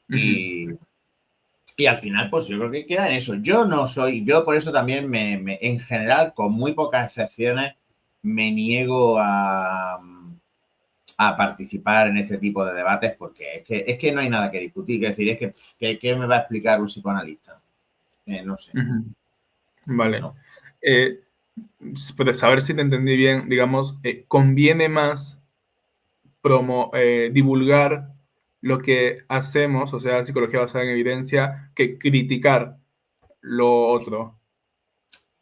y al final, pues yo creo que queda en eso. Yo por eso también en general, con muy pocas excepciones, me niego a participar en este tipo de debates porque es que no hay nada que discutir. Es decir, es que ¿qué me va a explicar un psicoanalista? No sé. Vale. No. Para saber si te entendí bien, digamos, conviene más divulgar lo que hacemos, o sea, psicología basada en evidencia, que criticar lo otro.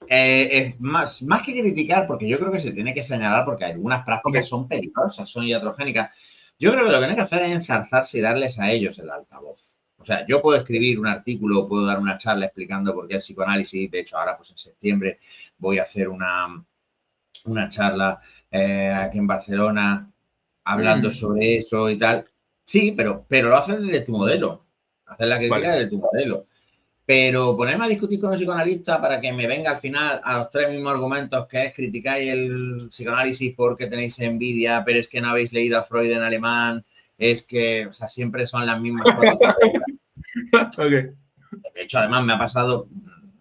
Es más que criticar, porque yo creo que se tiene que señalar porque algunas prácticas son peligrosas, son iatrogénicas. Yo creo que lo que hay que hacer es enzarzarse y darles a ellos el altavoz. O sea, yo puedo escribir un artículo, puedo dar una charla explicando por qué el psicoanálisis. De hecho, ahora pues en septiembre voy a hacer una charla aquí en Barcelona hablando sobre eso y tal. Sí, pero lo haces desde tu modelo. Hacer la crítica desde tu modelo. Pero ponerme a discutir con un psicoanalista para que me venga al final a los tres mismos argumentos, que es criticáis el psicoanálisis porque tenéis envidia, pero es que no habéis leído a Freud en alemán, es que, o sea, siempre son las mismas cosas. De hecho, además me ha pasado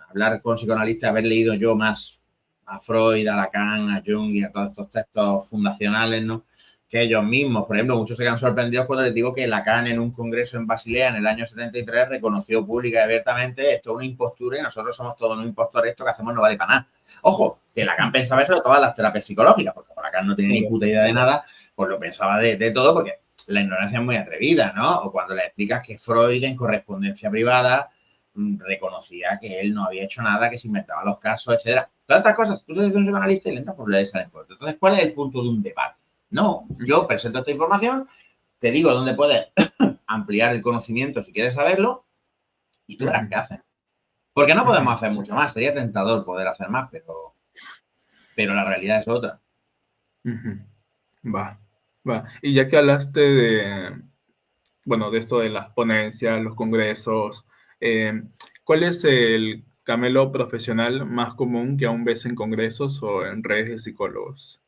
hablar con psicoanalistas, haber leído yo más a Freud, a Lacan, a Jung y a todos estos textos fundacionales, ¿no? Que ellos mismos. Por ejemplo, muchos se quedan sorprendidos cuando les digo que Lacan en un congreso en Basilea en el año 73 reconoció pública y abiertamente esto es una impostura y nosotros somos todos unos impostores, esto que hacemos no vale para nada. Ojo, que Lacan pensaba eso de todas las terapias psicológicas, porque como Lacan no tenía ni puta idea de nada, pues lo pensaba de todo porque la ignorancia es muy atrevida, ¿no? O cuando le explicas que Freud en correspondencia privada reconocía que él no había hecho nada, que se inventaba los casos, etcétera. Todas estas cosas, tú eres un psicoanalista y le entras por leer esa encuesta. Entonces, ¿cuál es el punto de un debate? No, yo presento esta información, te digo dónde puedes ampliar el conocimiento si quieres saberlo y tú verás qué haces. Porque no podemos hacer mucho más. Sería tentador poder hacer más, pero la realidad es otra. Va. Y ya que hablaste de esto de las ponencias, los congresos, ¿cuál es el camelo profesional más común que aún ves en congresos o en redes de psicólogos?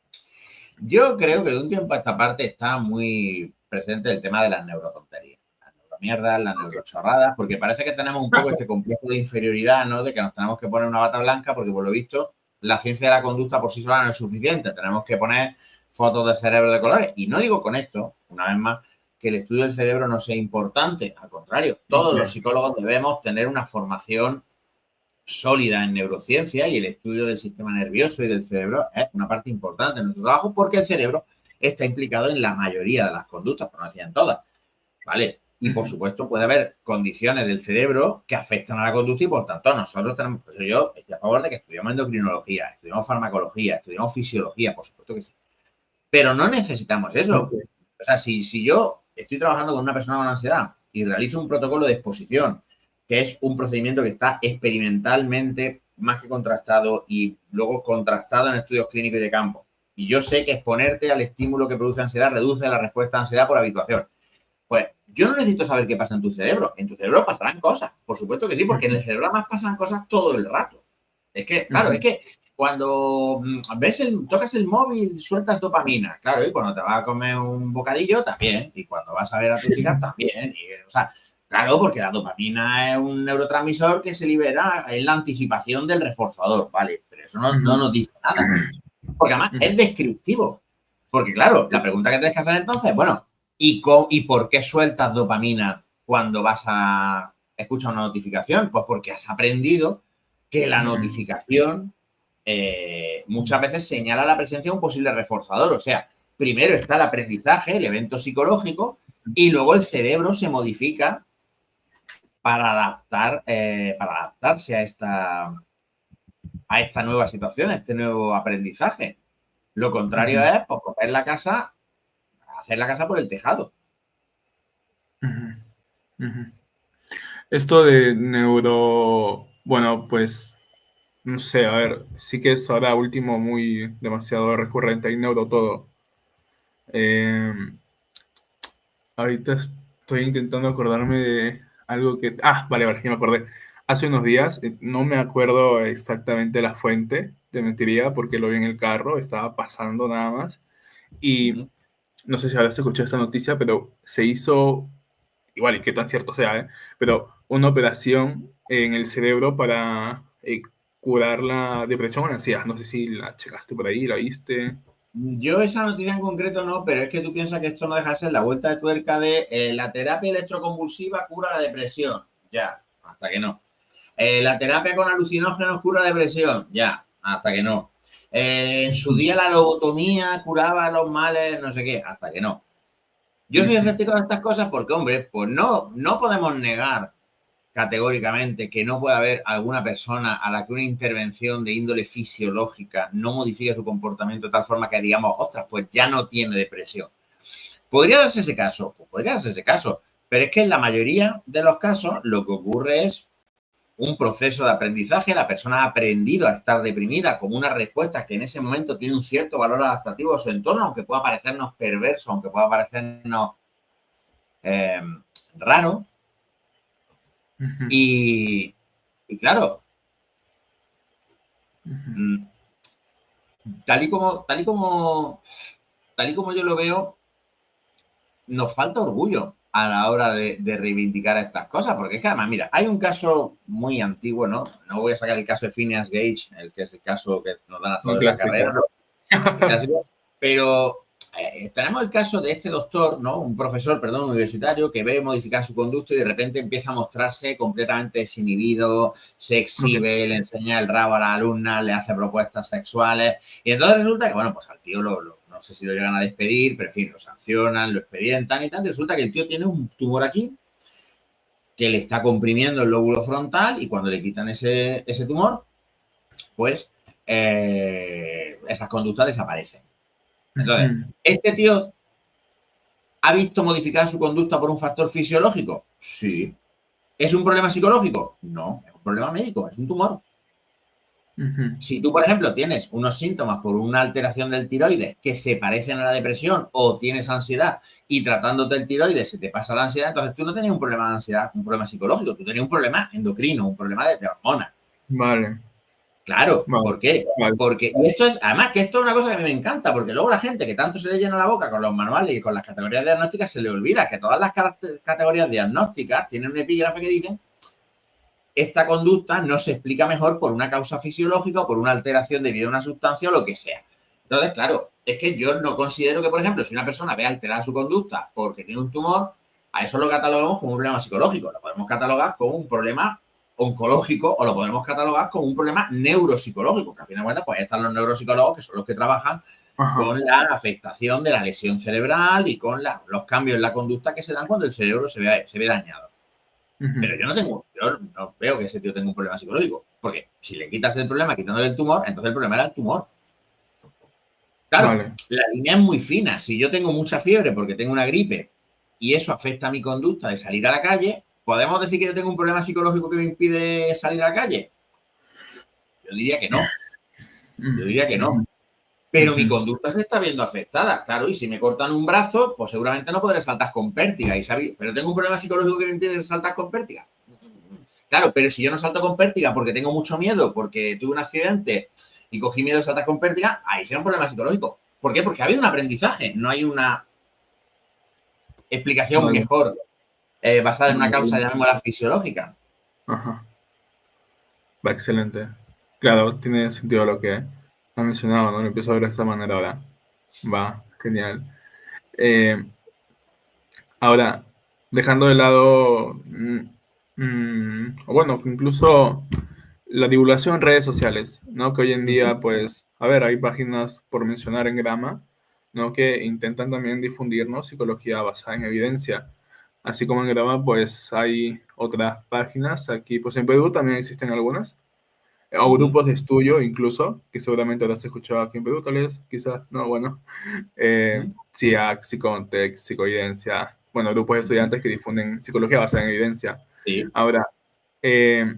Yo creo que de un tiempo a esta parte está muy presente el tema de las neurotonterías, las neuromierdas, las neurochorradas, porque parece que tenemos un poco este complejo de inferioridad, ¿no? De que nos tenemos que poner una bata blanca porque, por lo visto, la ciencia de la conducta por sí sola no es suficiente. Tenemos que poner fotos de cerebro de colores. Y no digo con esto, una vez más, que el estudio del cerebro no sea importante. Al contrario, todos los psicólogos debemos tener una formación sólida en neurociencia y el estudio del sistema nervioso y del cerebro es una parte importante de nuestro trabajo porque el cerebro está implicado en la mayoría de las conductas, por no decir en todas, ¿vale? Y por supuesto puede haber condiciones del cerebro que afectan a la conducta y por tanto nosotros tenemos, pues yo estoy a favor de que estudiamos endocrinología, estudiamos farmacología, estudiamos fisiología, por supuesto que sí. Pero no necesitamos eso. O sea, si yo estoy trabajando con una persona con ansiedad y realizo un protocolo de exposición que es un procedimiento que está experimentalmente más que contrastado y luego contrastado en estudios clínicos y de campo. Y yo sé que exponerte al estímulo que produce ansiedad reduce la respuesta a ansiedad por habituación. Pues yo no necesito saber qué pasa en tu cerebro. En tu cerebro pasarán cosas. Por supuesto que sí, porque en el cerebro además pasan cosas todo el rato. Es que, claro, es que cuando tocas el móvil, sueltas dopamina. Claro, y cuando te vas a comer un bocadillo, también. Y cuando vas a ver a tus hijas, también. Y, o sea, claro, porque la dopamina es un neurotransmisor que se libera en la anticipación del reforzador, ¿vale? Pero eso no nos dice nada. Porque además es descriptivo. Porque, claro, la pregunta que tienes que hacer entonces, bueno, ¿y por qué sueltas dopamina cuando vas a escucha una notificación? Pues porque has aprendido que la notificación muchas veces señala la presencia de un posible reforzador. O sea, primero está el aprendizaje, el evento psicológico, y luego el cerebro se modifica para adaptarse a esta nueva situación, a este nuevo aprendizaje. Lo contrario es pues, hacer la casa por el tejado. Esto de bueno, pues, no sé, a ver, sí que es ahora último demasiado recurrente, hay neurotodo. Eh, Ahorita estoy intentando acordarme de algo que... Ah, vale, ya me acordé. Hace unos días, no me acuerdo exactamente la fuente, te mentiría porque lo vi en el carro, estaba pasando nada más. Y no sé si habrás escuchado esta noticia, pero se hizo, igual y qué tan cierto sea, pero una operación en el cerebro para curar la depresión o la ansiedad. No sé si la checaste por ahí, la viste. Yo esa noticia en concreto no, pero es que tú piensas que esto no deja de ser la vuelta de tuerca de la terapia electroconvulsiva cura la depresión. Ya, hasta que no. La terapia con alucinógenos cura la depresión. Ya, hasta que no. En su día la lobotomía curaba los males, no sé qué, hasta que no. Yo soy escéptico de estas cosas porque, hombre, pues no podemos negar categóricamente que no puede haber alguna persona a la que una intervención de índole fisiológica no modifique su comportamiento de tal forma que digamos, ostras, pues ya no tiene depresión. ¿Podría darse ese caso? Pues podría darse ese caso, pero es que en la mayoría de los casos lo que ocurre es un proceso de aprendizaje, la persona ha aprendido a estar deprimida como una respuesta que en ese momento tiene un cierto valor adaptativo a su entorno, aunque pueda parecernos perverso, aunque pueda parecernos raro. Y claro, tal y como yo lo veo, nos falta orgullo a la hora de reivindicar estas cosas, porque es que además, mira, hay un caso muy antiguo, ¿no? No voy a sacar el caso de Phineas Gage, el que es el caso que nos dan a Un todos en la carrera, clásico. ¿no? El clásico, pero tenemos el caso de este doctor, ¿no? Un profesor, perdón, universitario, que ve modificar su conducta y de repente empieza a mostrarse completamente desinhibido, se exhibe, le enseña el rabo a la alumna, le hace propuestas sexuales. Y entonces resulta que, bueno, pues al tío no sé si lo llegan a despedir, pero en fin, lo sancionan, lo expedientan y tal. Y resulta que el tío tiene un tumor aquí que le está comprimiendo el lóbulo frontal y cuando le quitan ese tumor, pues esas conductas desaparecen. Entonces, ¿este tío ha visto modificar su conducta por un factor fisiológico? Sí. ¿Es un problema psicológico? No, es un problema médico, es un tumor. Si tú, por ejemplo, tienes unos síntomas por una alteración del tiroides que se parecen a la depresión o tienes ansiedad y tratándote el tiroides se te pasa la ansiedad, entonces tú no tenías un problema de ansiedad, un problema psicológico, tú tenías un problema endocrino, un problema de hormonas. Vale. Claro, Vale. ¿por qué? Vale. Porque esto es, además que esto es una cosa que a mí me encanta, porque luego la gente que tanto se le llena la boca con los manuales y con las categorías diagnósticas se le olvida que todas las categorías diagnósticas tienen un epígrafe que dice esta conducta no se explica mejor por una causa fisiológica o por una alteración debido a una sustancia o lo que sea. Entonces, claro, es que yo no considero que, por ejemplo, si una persona ve alterada su conducta porque tiene un tumor, a eso lo catalogamos como un problema psicológico. Lo podemos catalogar como un problema oncológico o lo podemos catalogar como un problema neuropsicológico, que al final de cuentas, pues están los neuropsicólogos que son los que trabajan con la afectación de la lesión cerebral y con los cambios en la conducta que se dan cuando el cerebro se ve dañado. Pero yo no veo que ese tío tenga un problema psicológico, porque si le quitas el problema quitándole el tumor, entonces el problema era el tumor. Claro, Vale. la línea es muy fina. Si yo tengo mucha fiebre porque tengo una gripe y eso afecta a mi conducta de salir a la calle, ¿podemos decir que yo tengo un problema psicológico que me impide salir a la calle? Yo diría que no. Yo diría que no. Pero mi conducta se está viendo afectada, claro, y si me cortan un brazo, pues seguramente no podré saltar con pértiga, pero tengo un problema psicológico que me impide saltar con pértiga. Claro, pero si yo no salto con pértiga porque tengo mucho miedo, porque tuve un accidente y cogí miedo de saltar con pértiga, ahí será un problema psicológico. ¿Por qué? Porque ha habido un aprendizaje, no hay una explicación Vale. mejor basada en una causa, Vale. llamémosla fisiológica. Ajá. Va, excelente. Claro, tiene sentido lo que ha mencionado, ¿no? Lo empiezo a ver de esta manera ahora. Va, genial. Ahora, dejando de lado O bueno, incluso la divulgación en redes sociales, ¿no? Que hoy en Ujú. día, pues, a ver, hay páginas por mencionar en Grama, ¿no? Que intentan también difundirnos psicología basada en evidencia. Así como en Grama, pues, hay otras páginas. Aquí, pues, en Perú también existen algunas. O Ujú. grupos de estudio, incluso, que seguramente habrás escuchado aquí en Perú, tal vez, quizás, no, bueno. Ujú. CIAC, Psicontec, Psicoevidencia. Bueno, grupos de Ujú. estudiantes que difunden psicología basada en evidencia. Sí. Ahora, eh,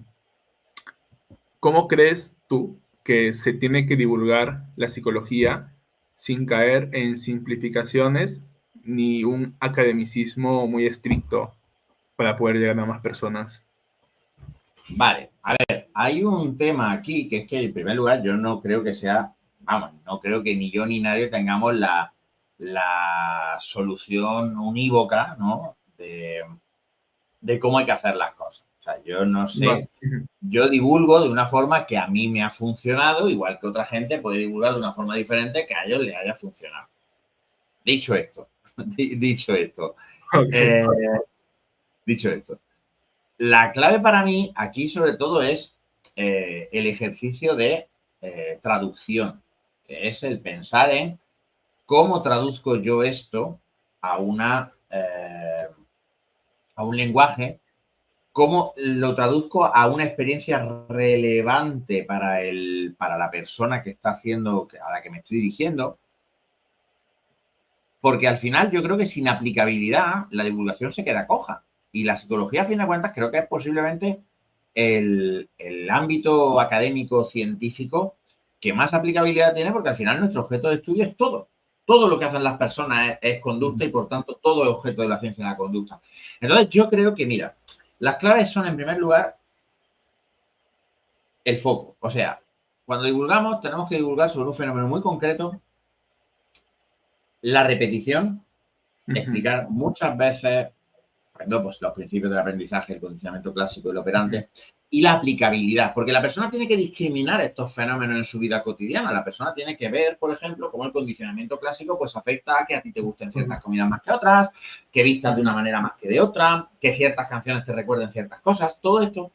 ¿cómo crees tú que se tiene que divulgar la psicología sin caer en simplificaciones ni un academicismo muy estricto para poder llegar a más personas? Vale, a ver, hay un tema aquí que es que, en primer lugar, yo no creo que sea, vamos, no creo que ni yo ni nadie tengamos la solución unívoca, ¿no? De cómo hay que hacer las cosas. O sea, yo no Vale. sé, yo divulgo de una forma que a mí me ha funcionado, igual que otra gente puede divulgar de una forma diferente que a ellos les haya funcionado. Dicho esto, dicho esto, Ok. eh, dicho esto, la clave para mí aquí sobre todo es el ejercicio de traducción, que es el pensar en cómo traduzco yo esto a, a un lenguaje, cómo lo traduzco a una experiencia relevante para la persona que está haciendo, a la que me estoy dirigiendo, porque al final yo creo que sin aplicabilidad la divulgación se queda coja. Y la psicología, a fin de cuentas, creo que es posiblemente el ámbito académico científico que más aplicabilidad tiene, porque al final nuestro objeto de estudio es todo. Todo lo que hacen las personas es conducta y, por tanto, todo es objeto de la ciencia de la conducta. Entonces, yo creo que, mira, las claves son, en primer lugar, el foco. O sea, cuando divulgamos, tenemos que divulgar sobre un fenómeno muy concreto, la repetición, Ujú, explicar muchas veces, por ejemplo, pues, los principios del aprendizaje, el condicionamiento clásico y el ujú, operante, y la aplicabilidad, porque la persona tiene que discriminar estos fenómenos en su vida cotidiana. La persona tiene que ver, por ejemplo, cómo el condicionamiento clásico pues afecta a que a ti te gusten ciertas comidas más que otras, que vistas de una ujú, manera más que de otra, que ciertas canciones te recuerden ciertas cosas. Todo esto,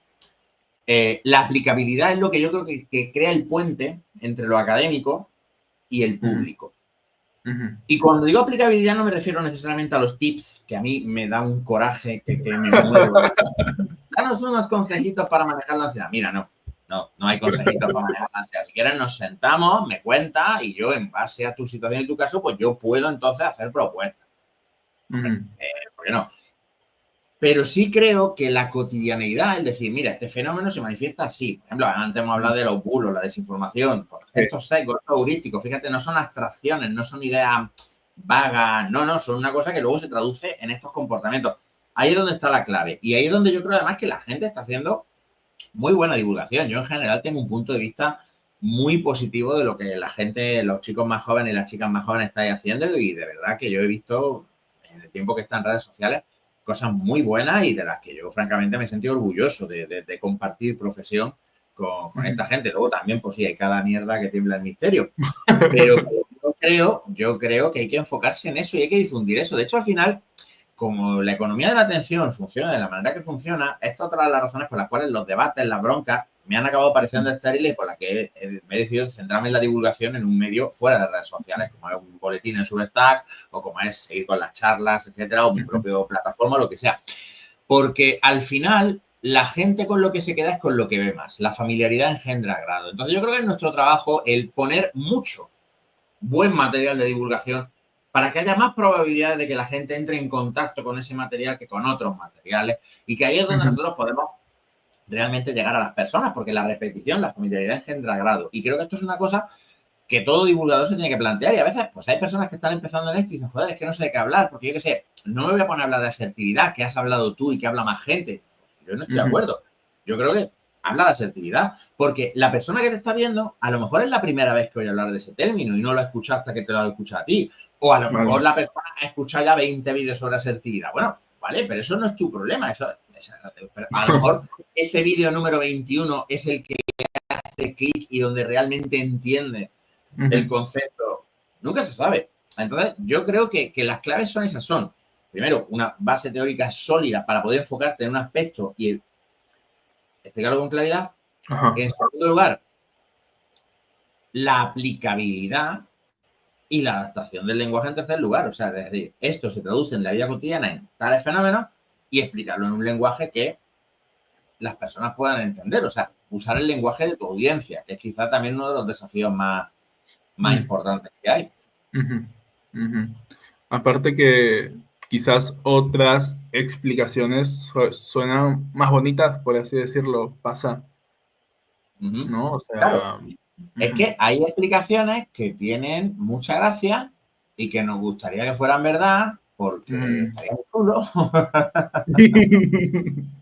la aplicabilidad es lo que yo creo que crea el puente entre lo académico y el ujú, público. ujú. Y cuando digo aplicabilidad no me refiero necesariamente a los tips, que a mí me da un coraje que me muero. Danos unos consejitos para manejar la ansiedad. Mira, no hay consejitos para manejar la ansiedad. Si quieres nos sentamos, me cuentas y yo en base a tu situación y tu caso, pues yo puedo entonces hacer propuestas. Hombre, Ujú, ¿por qué no? Pero sí creo que la cotidianeidad, es decir, mira, este fenómeno se manifiesta así. Por ejemplo, antes hemos ujú. hablado de los bulos, la desinformación. Pues Sí. estos sesgos, estos heurísticos, fíjate, no son abstracciones, no son ideas vagas, no, son una cosa que luego se traduce en estos comportamientos. Ahí es donde está la clave. Y ahí es donde yo creo además que la gente está haciendo muy buena divulgación. Yo en general tengo un punto de vista muy positivo de lo que la gente, los chicos más jóvenes y las chicas más jóvenes estáis haciendo y de verdad que yo he visto en el tiempo que está en redes sociales cosas muy buenas y de las que yo francamente me he sentido orgulloso de compartir profesión con Ujú. esta gente. Luego también, pues sí, hay cada mierda que tiembla el misterio. Pero yo creo que hay que enfocarse en eso y hay que difundir eso. De hecho, al final, como la economía de la atención funciona de la manera que funciona, esta es otra de las razones por las cuales los debates, las broncas, me han acabado pareciendo estériles y por las que me he decidido centrarme en la divulgación en un medio fuera de redes sociales, como es un boletín en Substack o como es seguir con las charlas, etcétera, o mi Ujú, propia plataforma, lo que sea. Porque al final la gente con lo que se queda es con lo que ve más. La familiaridad engendra agrado. Entonces yo creo que es nuestro trabajo el poner mucho buen material de divulgación para que haya más probabilidades de que la gente entre en contacto con ese material que con otros materiales y que ahí es donde ujú, nosotros podemos realmente llegar a las personas, porque la repetición, la familiaridad engendra grado. Y creo que esto es una cosa que todo divulgador se tiene que plantear y a veces pues hay personas que están empezando en esto y dicen, joder, es que no sé de qué hablar, porque yo qué sé, no me voy a poner a hablar de asertividad, que has hablado tú y que habla más gente. Yo no estoy de ujú. acuerdo. Yo creo que habla de asertividad, porque la persona que te está viendo a lo mejor es la primera vez que oye hablar de ese término y no lo ha escuchado hasta que te lo ha escuchado a ti. O a lo Vale. mejor la persona ha escuchado ya 20 vídeos sobre asertividad. Bueno, vale, pero eso no es tu problema. A lo mejor ese vídeo número 21 es el que hace clic y donde realmente entiende el Ujú, concepto, nunca se sabe. Entonces, yo creo que las claves son esas, son, primero, una base teórica sólida para poder enfocarte en un aspecto y explicarlo con claridad. Ajá. En segundo lugar, la aplicabilidad y la adaptación del lenguaje en tercer lugar. O sea, es decir, esto se traduce en la vida cotidiana en tales fenómenos y explicarlo en un lenguaje que las personas puedan entender. O sea, usar el lenguaje de tu audiencia, que es quizá también uno de los desafíos más Mm, importantes que hay. ujú, ujú. Aparte que quizás otras explicaciones suenan más bonitas, por así decirlo, pasa, Uh-huh. ¿no? O Claro, sea, es ujú. que hay explicaciones que tienen mucha gracia y que nos gustaría que fueran verdad porque Mm. estaría muy chulo,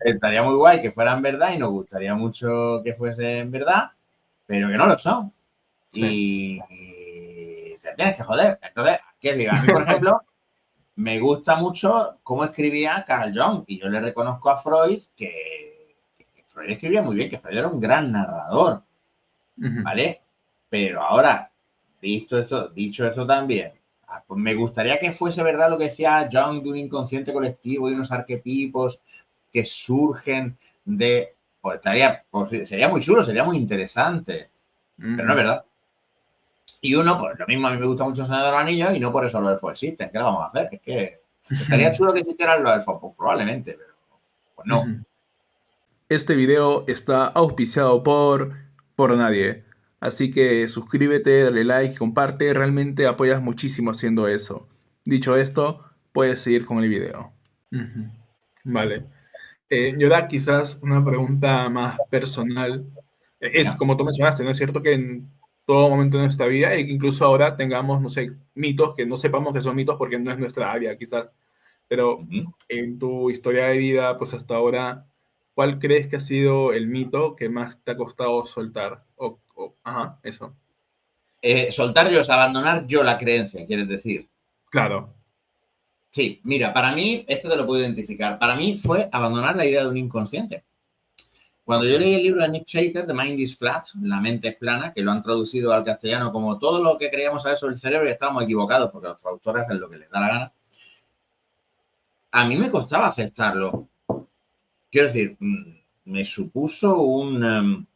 estaría muy guay que fueran verdad y nos gustaría mucho que fuesen verdad, pero que no lo son. Sí. Y te tienes que joder. Entonces, ¿qué digo? A mí, por ejemplo, me gusta mucho cómo escribía Carl Jung y yo le reconozco a Freud que Freud escribía muy bien, que Freud era un gran narrador, Ujú. ¿vale? Pero ahora, dicho esto también, pues me gustaría que fuese verdad lo que decía Jung de un inconsciente colectivo y unos arquetipos que surgen de... Pues estaría, pues sería muy chulo, sería muy interesante, pero no es Ujú. verdad. Y uno, pues lo mismo, a mí me gusta mucho el Señor de los Anillos y no por eso los elfos existen. ¿Qué le vamos a hacer? Es que estaría chulo que existieran los elfos, pues probablemente, pero pues no. Ujú. Este video está auspiciado por nadie. Así que suscríbete, dale like, comparte. Realmente apoyas muchísimo haciendo eso. Dicho esto, puedes seguir con el video. Ujú. Vale. Y ahora quizás una pregunta más personal. Es Venga. como tú mencionaste, ¿no es cierto que en todo momento de nuestra vida, e incluso ahora tengamos, no sé, mitos que no sepamos que son mitos porque no es nuestra área, quizás, pero Uh-huh. en tu historia de vida, pues hasta ahora, ¿cuál crees que ha sido el mito que más te ha costado soltar? Ajá, eso. Soltar yo es abandonar yo la creencia, quieres decir. Claro. Sí, mira, para mí, esto te lo puedo identificar. Para mí fue abandonar la idea de un inconsciente. Cuando Ok. yo leí el libro de Nick Chater, The Mind is Flat, La mente es plana, que lo han traducido al castellano como todo lo que creíamos saber sobre el cerebro y estábamos equivocados porque los traductores hacen lo que les da la gana, a mí me costaba aceptarlo. Quiero decir, me supuso un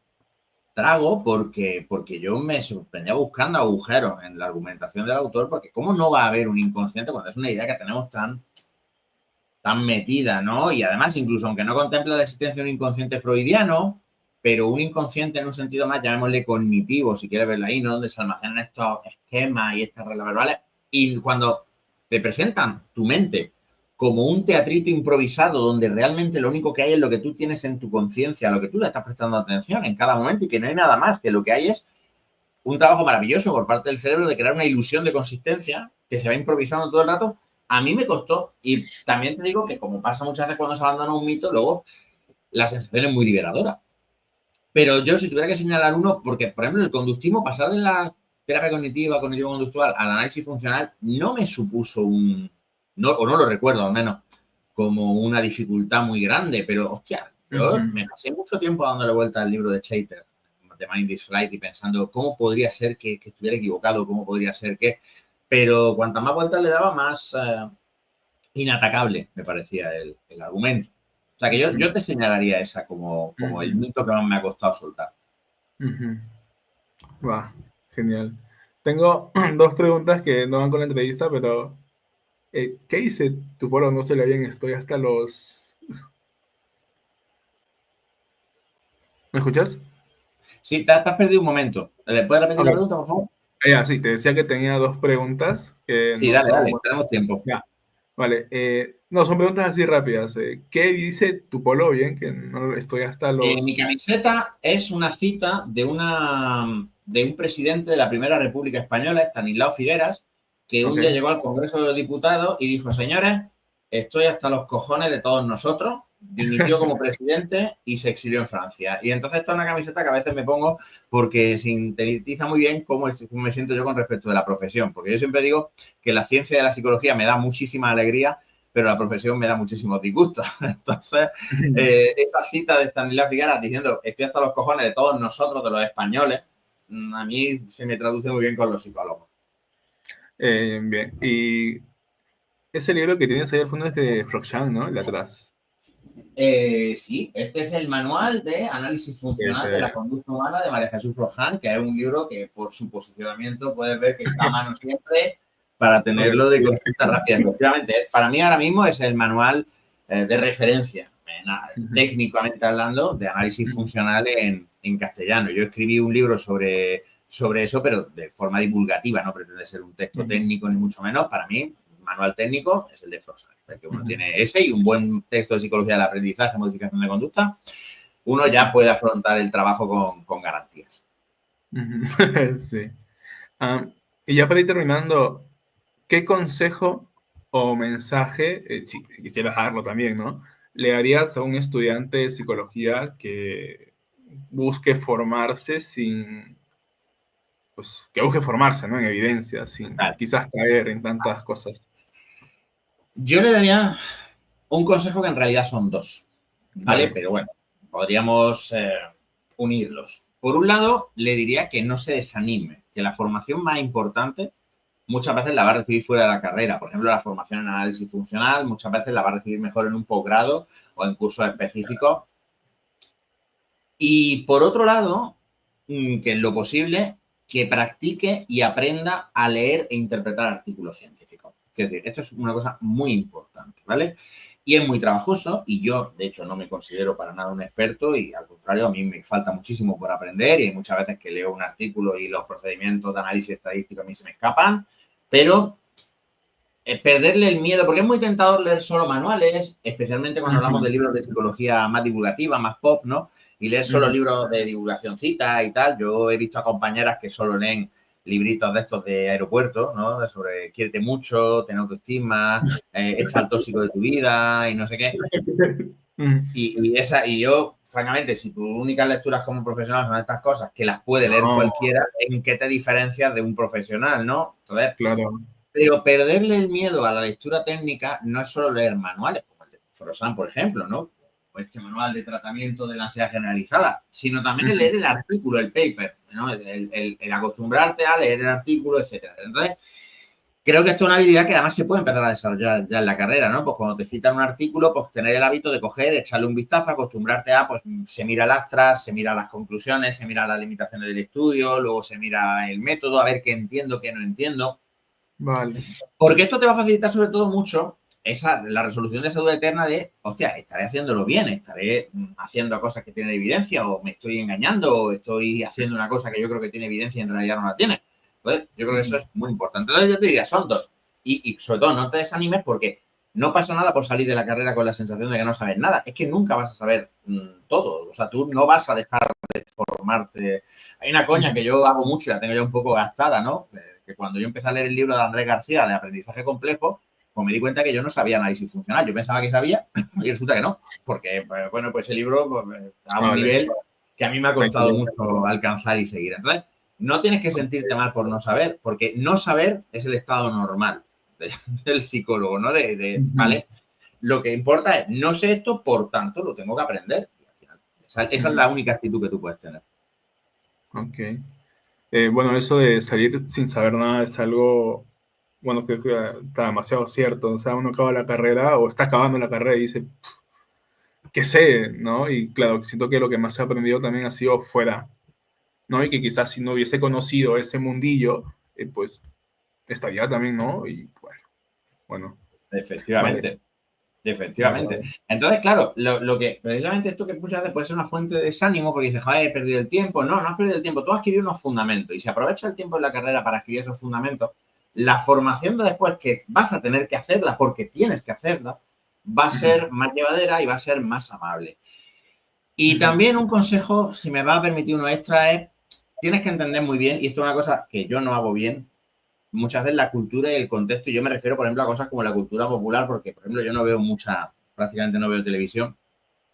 trago porque yo me sorprendía buscando agujeros en la argumentación del autor, porque ¿cómo no va a haber un inconsciente cuando es una idea que tenemos tan metida, ¿no? Y además, incluso aunque no contempla la existencia de un inconsciente freudiano, pero un inconsciente en un sentido más, llamémosle cognitivo, si quieres verlo ahí, ¿no? Donde se almacenan estos esquemas y estas reglas verbales. Y cuando te presentan tu mente como un teatrito improvisado donde realmente lo único que hay es lo que tú tienes en tu conciencia, lo que tú le estás prestando atención en cada momento y que no hay nada más, que lo que hay es un trabajo maravilloso por parte del cerebro de crear una ilusión de consistencia que se va improvisando todo el rato. A mí me costó y también te digo que como pasa muchas veces cuando se abandona un mito, luego la sensación es muy liberadora. Pero yo si tuviera que señalar uno, porque por ejemplo el conductismo, pasar de la terapia cognitiva, cognitivo-conductual al análisis funcional, no me supuso no, o no lo recuerdo al menos, como una dificultad muy grande, pero hostia, yo Ujú. me pasé mucho tiempo dándole vuelta al libro de Chater, de Mind is Flight, y pensando cómo podría ser que estuviera equivocado, cómo podría ser que... Pero cuantas más vueltas le daba, más inatacable me parecía el argumento. O sea que Ujú. yo te señalaría esa como el Ujú. mito que más me ha costado soltar. Ujú. Va, genial. Tengo dos preguntas que no van con la entrevista, pero ¿qué dice tu polo? No se le bien, estoy hasta los... ¿Me escuchas? Sí, te has perdido un momento. ¿Le puedes repetir Ok. la pregunta, por favor? Ya, sí, te decía que tenía dos preguntas que Sí, no dale, son... dale, Bueno, tenemos tiempo. ya, vale. No, son preguntas así rápidas. ¿Qué dice tu polo bien? Que no estoy hasta los... Mi camiseta es una cita de un presidente de la Primera República Española, Estanislao Figueras, que un Ok. día llegó al Congreso de los Diputados y dijo, señores, estoy hasta los cojones de todos nosotros, dimitió como presidente y se exilió en Francia. Y entonces esta es una camiseta que a veces me pongo porque sintetiza muy bien cómo me siento yo con respecto de la profesión, porque yo siempre digo que la ciencia de la psicología me da muchísima alegría, pero la profesión me da muchísimos disgustos. Entonces, esa cita de Stanislav Figueras diciendo estoy hasta los cojones de todos nosotros, de los españoles, a mí se me traduce muy bien con los psicólogos. Bien. Y ese libro que tienes ahí al fondo es de Frochan, ¿no? El de atrás. Sí, este es el manual de análisis funcional de la conducta humana de María Jesús Floján, que es un libro que por su posicionamiento puedes ver que está a mano siempre para tenerlo de consulta rápida. Efectivamente, para mí ahora mismo es el manual de referencia, técnicamente hablando, de análisis funcional en castellano. Yo escribí un libro sobre eso, pero de forma divulgativa, no pretende ser un texto técnico ni mucho menos. Para mí, manual técnico es el de Frost, porque uno tiene ese y un buen texto de psicología del aprendizaje, modificación de conducta, uno ya puede afrontar el trabajo con garantías. Sí. Y ya para ir terminando, ¿qué consejo o mensaje, si quisieras darlo también, ¿no? Le harías a un estudiante de psicología que busque formarse pues, que busque formarse, ¿no? En evidencia, sin quizás caer en tantas cosas. Yo le daría un consejo que en realidad son dos, ¿vale? Claro. Pero bueno, podríamos unirlos. Por un lado, le diría que no se desanime, que la formación más importante muchas veces la va a recibir fuera de la carrera. Por ejemplo, la formación en análisis funcional muchas veces la va a recibir mejor en un posgrado o en cursos específicos. Y por otro lado, que en lo posible, que practique y aprenda a leer e interpretar artículos científicos. Es decir, esto es una cosa muy importante, ¿vale? Y es muy trabajoso y yo, de hecho, no me considero para nada un experto y al contrario, a mí me falta muchísimo por aprender y hay muchas veces que leo un artículo y los procedimientos de análisis estadístico a mí se me escapan, pero perderle el miedo, porque es muy tentador leer solo manuales, especialmente cuando hablamos de libros de psicología más divulgativa, más pop, ¿no? Y leer solo libros de divulgacióncita y tal. Yo he visto a compañeras que solo leen libritos de estos de aeropuerto, ¿no? Sobre quiérete mucho, ten autoestima, echa al tóxico de tu vida y no sé qué. Y yo, francamente, si tus únicas lecturas como profesional son estas cosas, que las puede leer cualquiera, ¿en qué te diferencias de un profesional, no? Entonces, claro. Pero perderle el miedo a la lectura técnica no es solo leer manuales, como el de Frosan, por ejemplo, ¿no? O este manual de tratamiento de la ansiedad generalizada, sino también el leer el artículo, el paper, ¿no? El acostumbrarte a leer el artículo, etcétera. Entonces, creo que esto es una habilidad que además se puede empezar a desarrollar ya en la carrera, ¿no? Pues cuando te citan un artículo, pues tener el hábito de coger, echarle un vistazo, acostumbrarte a, pues se mira las tras, se mira las conclusiones, se mira las limitaciones del estudio, luego se mira el método, a ver qué entiendo, qué no entiendo. Vale. Porque esto te va a facilitar sobre todo mucho la resolución de esa duda eterna de, hostia, estaré haciéndolo bien, estaré haciendo cosas que tienen evidencia o me estoy engañando o estoy haciendo una cosa que yo creo que tiene evidencia y en realidad no la tiene. Entonces, yo creo que eso es muy importante. Entonces, yo te diría, son dos. Y sobre todo, no te desanimes porque no pasa nada por salir de la carrera con la sensación de que no sabes nada. Es que nunca vas a saber todo. O sea, tú no vas a dejar de formarte. Hay una coña que yo hago mucho y la tengo ya un poco gastada, ¿no? Que cuando yo empecé a leer el libro de Andrés García de aprendizaje complejo, pues me di cuenta que yo no sabía análisis funcional. Yo pensaba que sabía y resulta que no. Porque, bueno, pues el libro pues, a un nivel que a mí me ha costado mucho alcanzar y seguir. Entonces, no tienes que sentirte mal por no saber, porque no saber es el estado normal del psicólogo, ¿no? ¿Vale? Lo que importa es, no sé esto, por tanto, lo tengo que aprender. Y al final, esa es la única actitud que tú puedes tener. Ok. Bueno, eso de salir sin saber nada es algo, bueno, que está demasiado cierto. O sea, uno acaba la carrera o está acabando la carrera y dice, ¿qué sé? ¿No? Y claro, siento que lo que más he aprendido también ha sido fuera, ¿no? Y que quizás si no hubiese conocido ese mundillo, pues estaría también, ¿no? Y bueno. Efectivamente. Vale. Efectivamente. Entonces, claro, lo que precisamente esto que muchas veces puede ser una fuente de desánimo porque dices, joder, he perdido el tiempo. No, no has perdido el tiempo. Tú has adquirido unos fundamentos y si aprovecha el tiempo en la carrera para adquirir esos fundamentos, la formación de después que vas a tener que hacerla porque tienes que hacerla, va a ser más llevadera y va a ser más amable. Y también un consejo, si me va a permitir uno extra, es tienes que entender muy bien, y esto es una cosa que yo no hago bien, muchas veces la cultura y el contexto, y yo me refiero, por ejemplo, a cosas como la cultura popular, porque, por ejemplo, yo no veo prácticamente no veo televisión,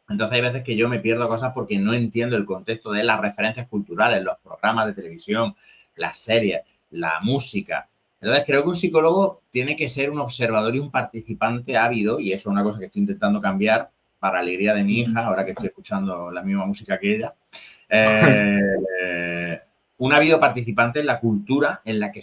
entonces hay veces que yo me pierdo cosas porque no entiendo el contexto de las referencias culturales, los programas de televisión, las series, la música. Entonces creo que un psicólogo tiene que ser un observador y un participante ávido, y eso es una cosa que estoy intentando cambiar para alegría de mi hija, ahora que estoy escuchando la misma música que ella. Un ávido participante en la cultura en la que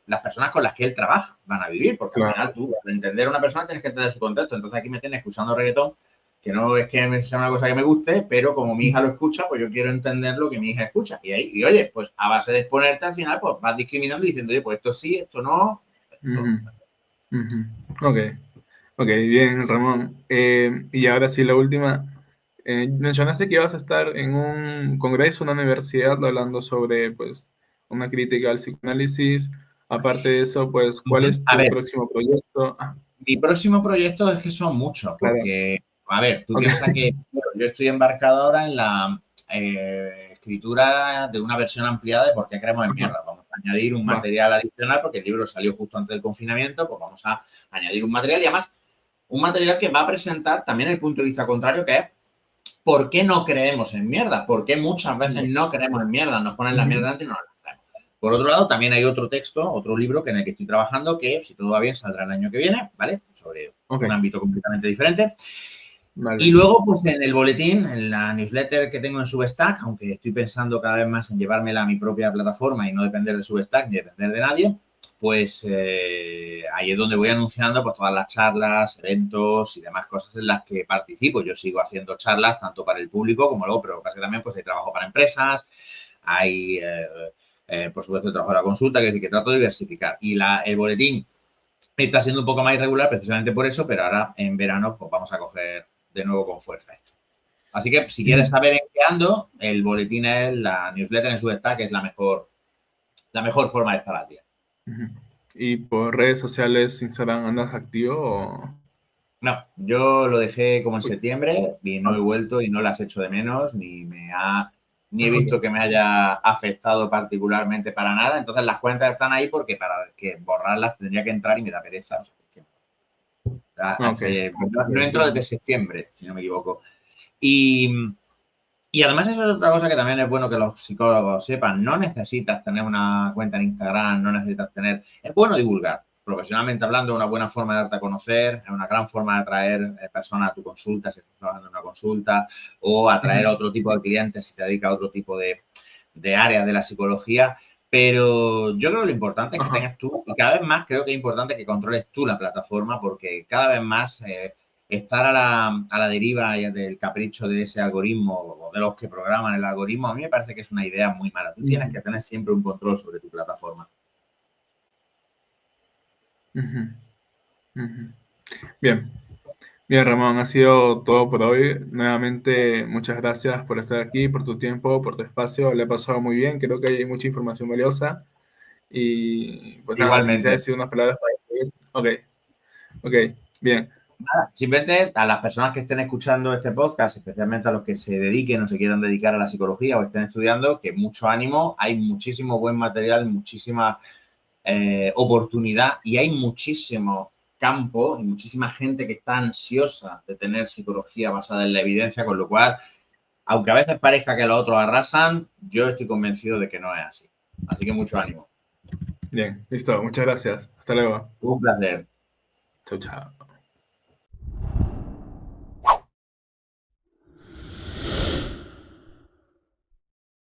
las personas con las que él trabaja van a vivir, porque al final tú, para entender a una persona, tienes que entender su contexto. Entonces aquí me tienes escuchando reggaetón, que no es que sea una cosa que me guste, pero como mi hija lo escucha, pues yo quiero entender lo que mi hija escucha. Y oye, pues a base de exponerte al final, pues vas discriminando y diciendo, oye, pues esto sí, esto no. Ujú, ujú. Ok, ok, bien, Ramón. Y ahora sí, la última. Mencionaste que ibas a estar en un congreso, una universidad, hablando sobre, pues, una crítica al psicoanálisis. Aparte de eso, pues, ¿cuál es A tu ver, próximo proyecto? Ah, mi próximo proyecto es que son muchos, claro. porque, a ver, tú Ok. piensas que bueno, yo estoy embarcado ahora en la escritura de una versión ampliada de Por qué creemos en Ajá, mierda. Vamos a añadir un va. material adicional, porque el libro salió justo antes del confinamiento, pues vamos a añadir un material y además un material que va a presentar también el punto de vista contrario, que es ¿por qué no creemos en mierda? ¿Por qué muchas veces no creemos en mierda? Nos ponen la Ujú, mierda antes y no la creemos. Por otro lado, también hay otro texto, otro libro en el que estoy trabajando que, si todo va bien, saldrá el año que viene, ¿vale? Sobre ok, un ámbito completamente diferente. Y vale. luego, pues en el boletín, en la newsletter que tengo en Substack, aunque estoy pensando cada vez más en llevármela a mi propia plataforma y no depender de Substack ni depender de nadie, pues ahí es donde voy anunciando pues, todas las charlas, eventos y demás cosas en las que participo. Yo sigo haciendo charlas tanto para el público como luego, pero lo que pasa es que también pues, hay trabajo para empresas, hay, por supuesto, el trabajo de la consulta, que es decir, que trato de diversificar. Y el boletín está siendo un poco más irregular precisamente por eso, pero ahora en verano pues vamos a coger de nuevo con fuerza esto. Así que si quieres Ujú, saber en qué ando, el boletín es la newsletter en Substack, que es la mejor forma de estar al día. ujú. ¿Y por redes sociales, Instagram, andas activo o...? No, yo lo dejé como en Uy, septiembre y no he ok, vuelto y no las echo de menos, ni he visto ok. que me haya afectado particularmente para nada. Entonces las cuentas están ahí porque para que borrarlas tendría que entrar y me da pereza. O sea, Ok, no bien, entro desde bien. septiembre, si no me equivoco. Y, y además eso es otra cosa que también es bueno que los psicólogos sepan. No necesitas tener una cuenta en Instagram, no necesitas tener... Es bueno divulgar. Profesionalmente hablando, es una buena forma de darte a conocer, es una gran forma de atraer personas a tu consulta si estás trabajando en una consulta o atraer a Ujú, otro tipo de clientes si te dedicas a otro tipo de áreas de la psicología. Pero yo creo que lo importante es que ajá. tengas tú, y cada vez más creo que es importante que controles tú la plataforma porque cada vez más estar a la deriva del capricho de ese algoritmo o de los que programan el algoritmo, a mí me parece que es una idea muy mala. Tú tienes Ujú, que tener siempre un control sobre tu plataforma. ujú, ujú. Bien, bien, Ramón, ha sido todo por hoy. Nuevamente, muchas gracias por estar aquí, por tu tiempo, por tu espacio. Le he pasado muy bien, creo que hay mucha información valiosa. Y pues nada, si quisiera Igualmente, decir unas palabras para despedir. Ok, ok, bien. simplemente a las personas que estén escuchando este podcast, especialmente a los que se dediquen o se quieran dedicar a la psicología o estén estudiando, que mucho ánimo, hay muchísimo buen material, muchísima oportunidad y hay muchísimo campo y muchísima gente que está ansiosa de tener psicología basada en la evidencia, con lo cual, aunque a veces parezca que los otros arrasan, yo estoy convencido de que no es así. Así que mucho ánimo. Bien, listo, muchas gracias. Hasta luego. Un placer. Chau, chao.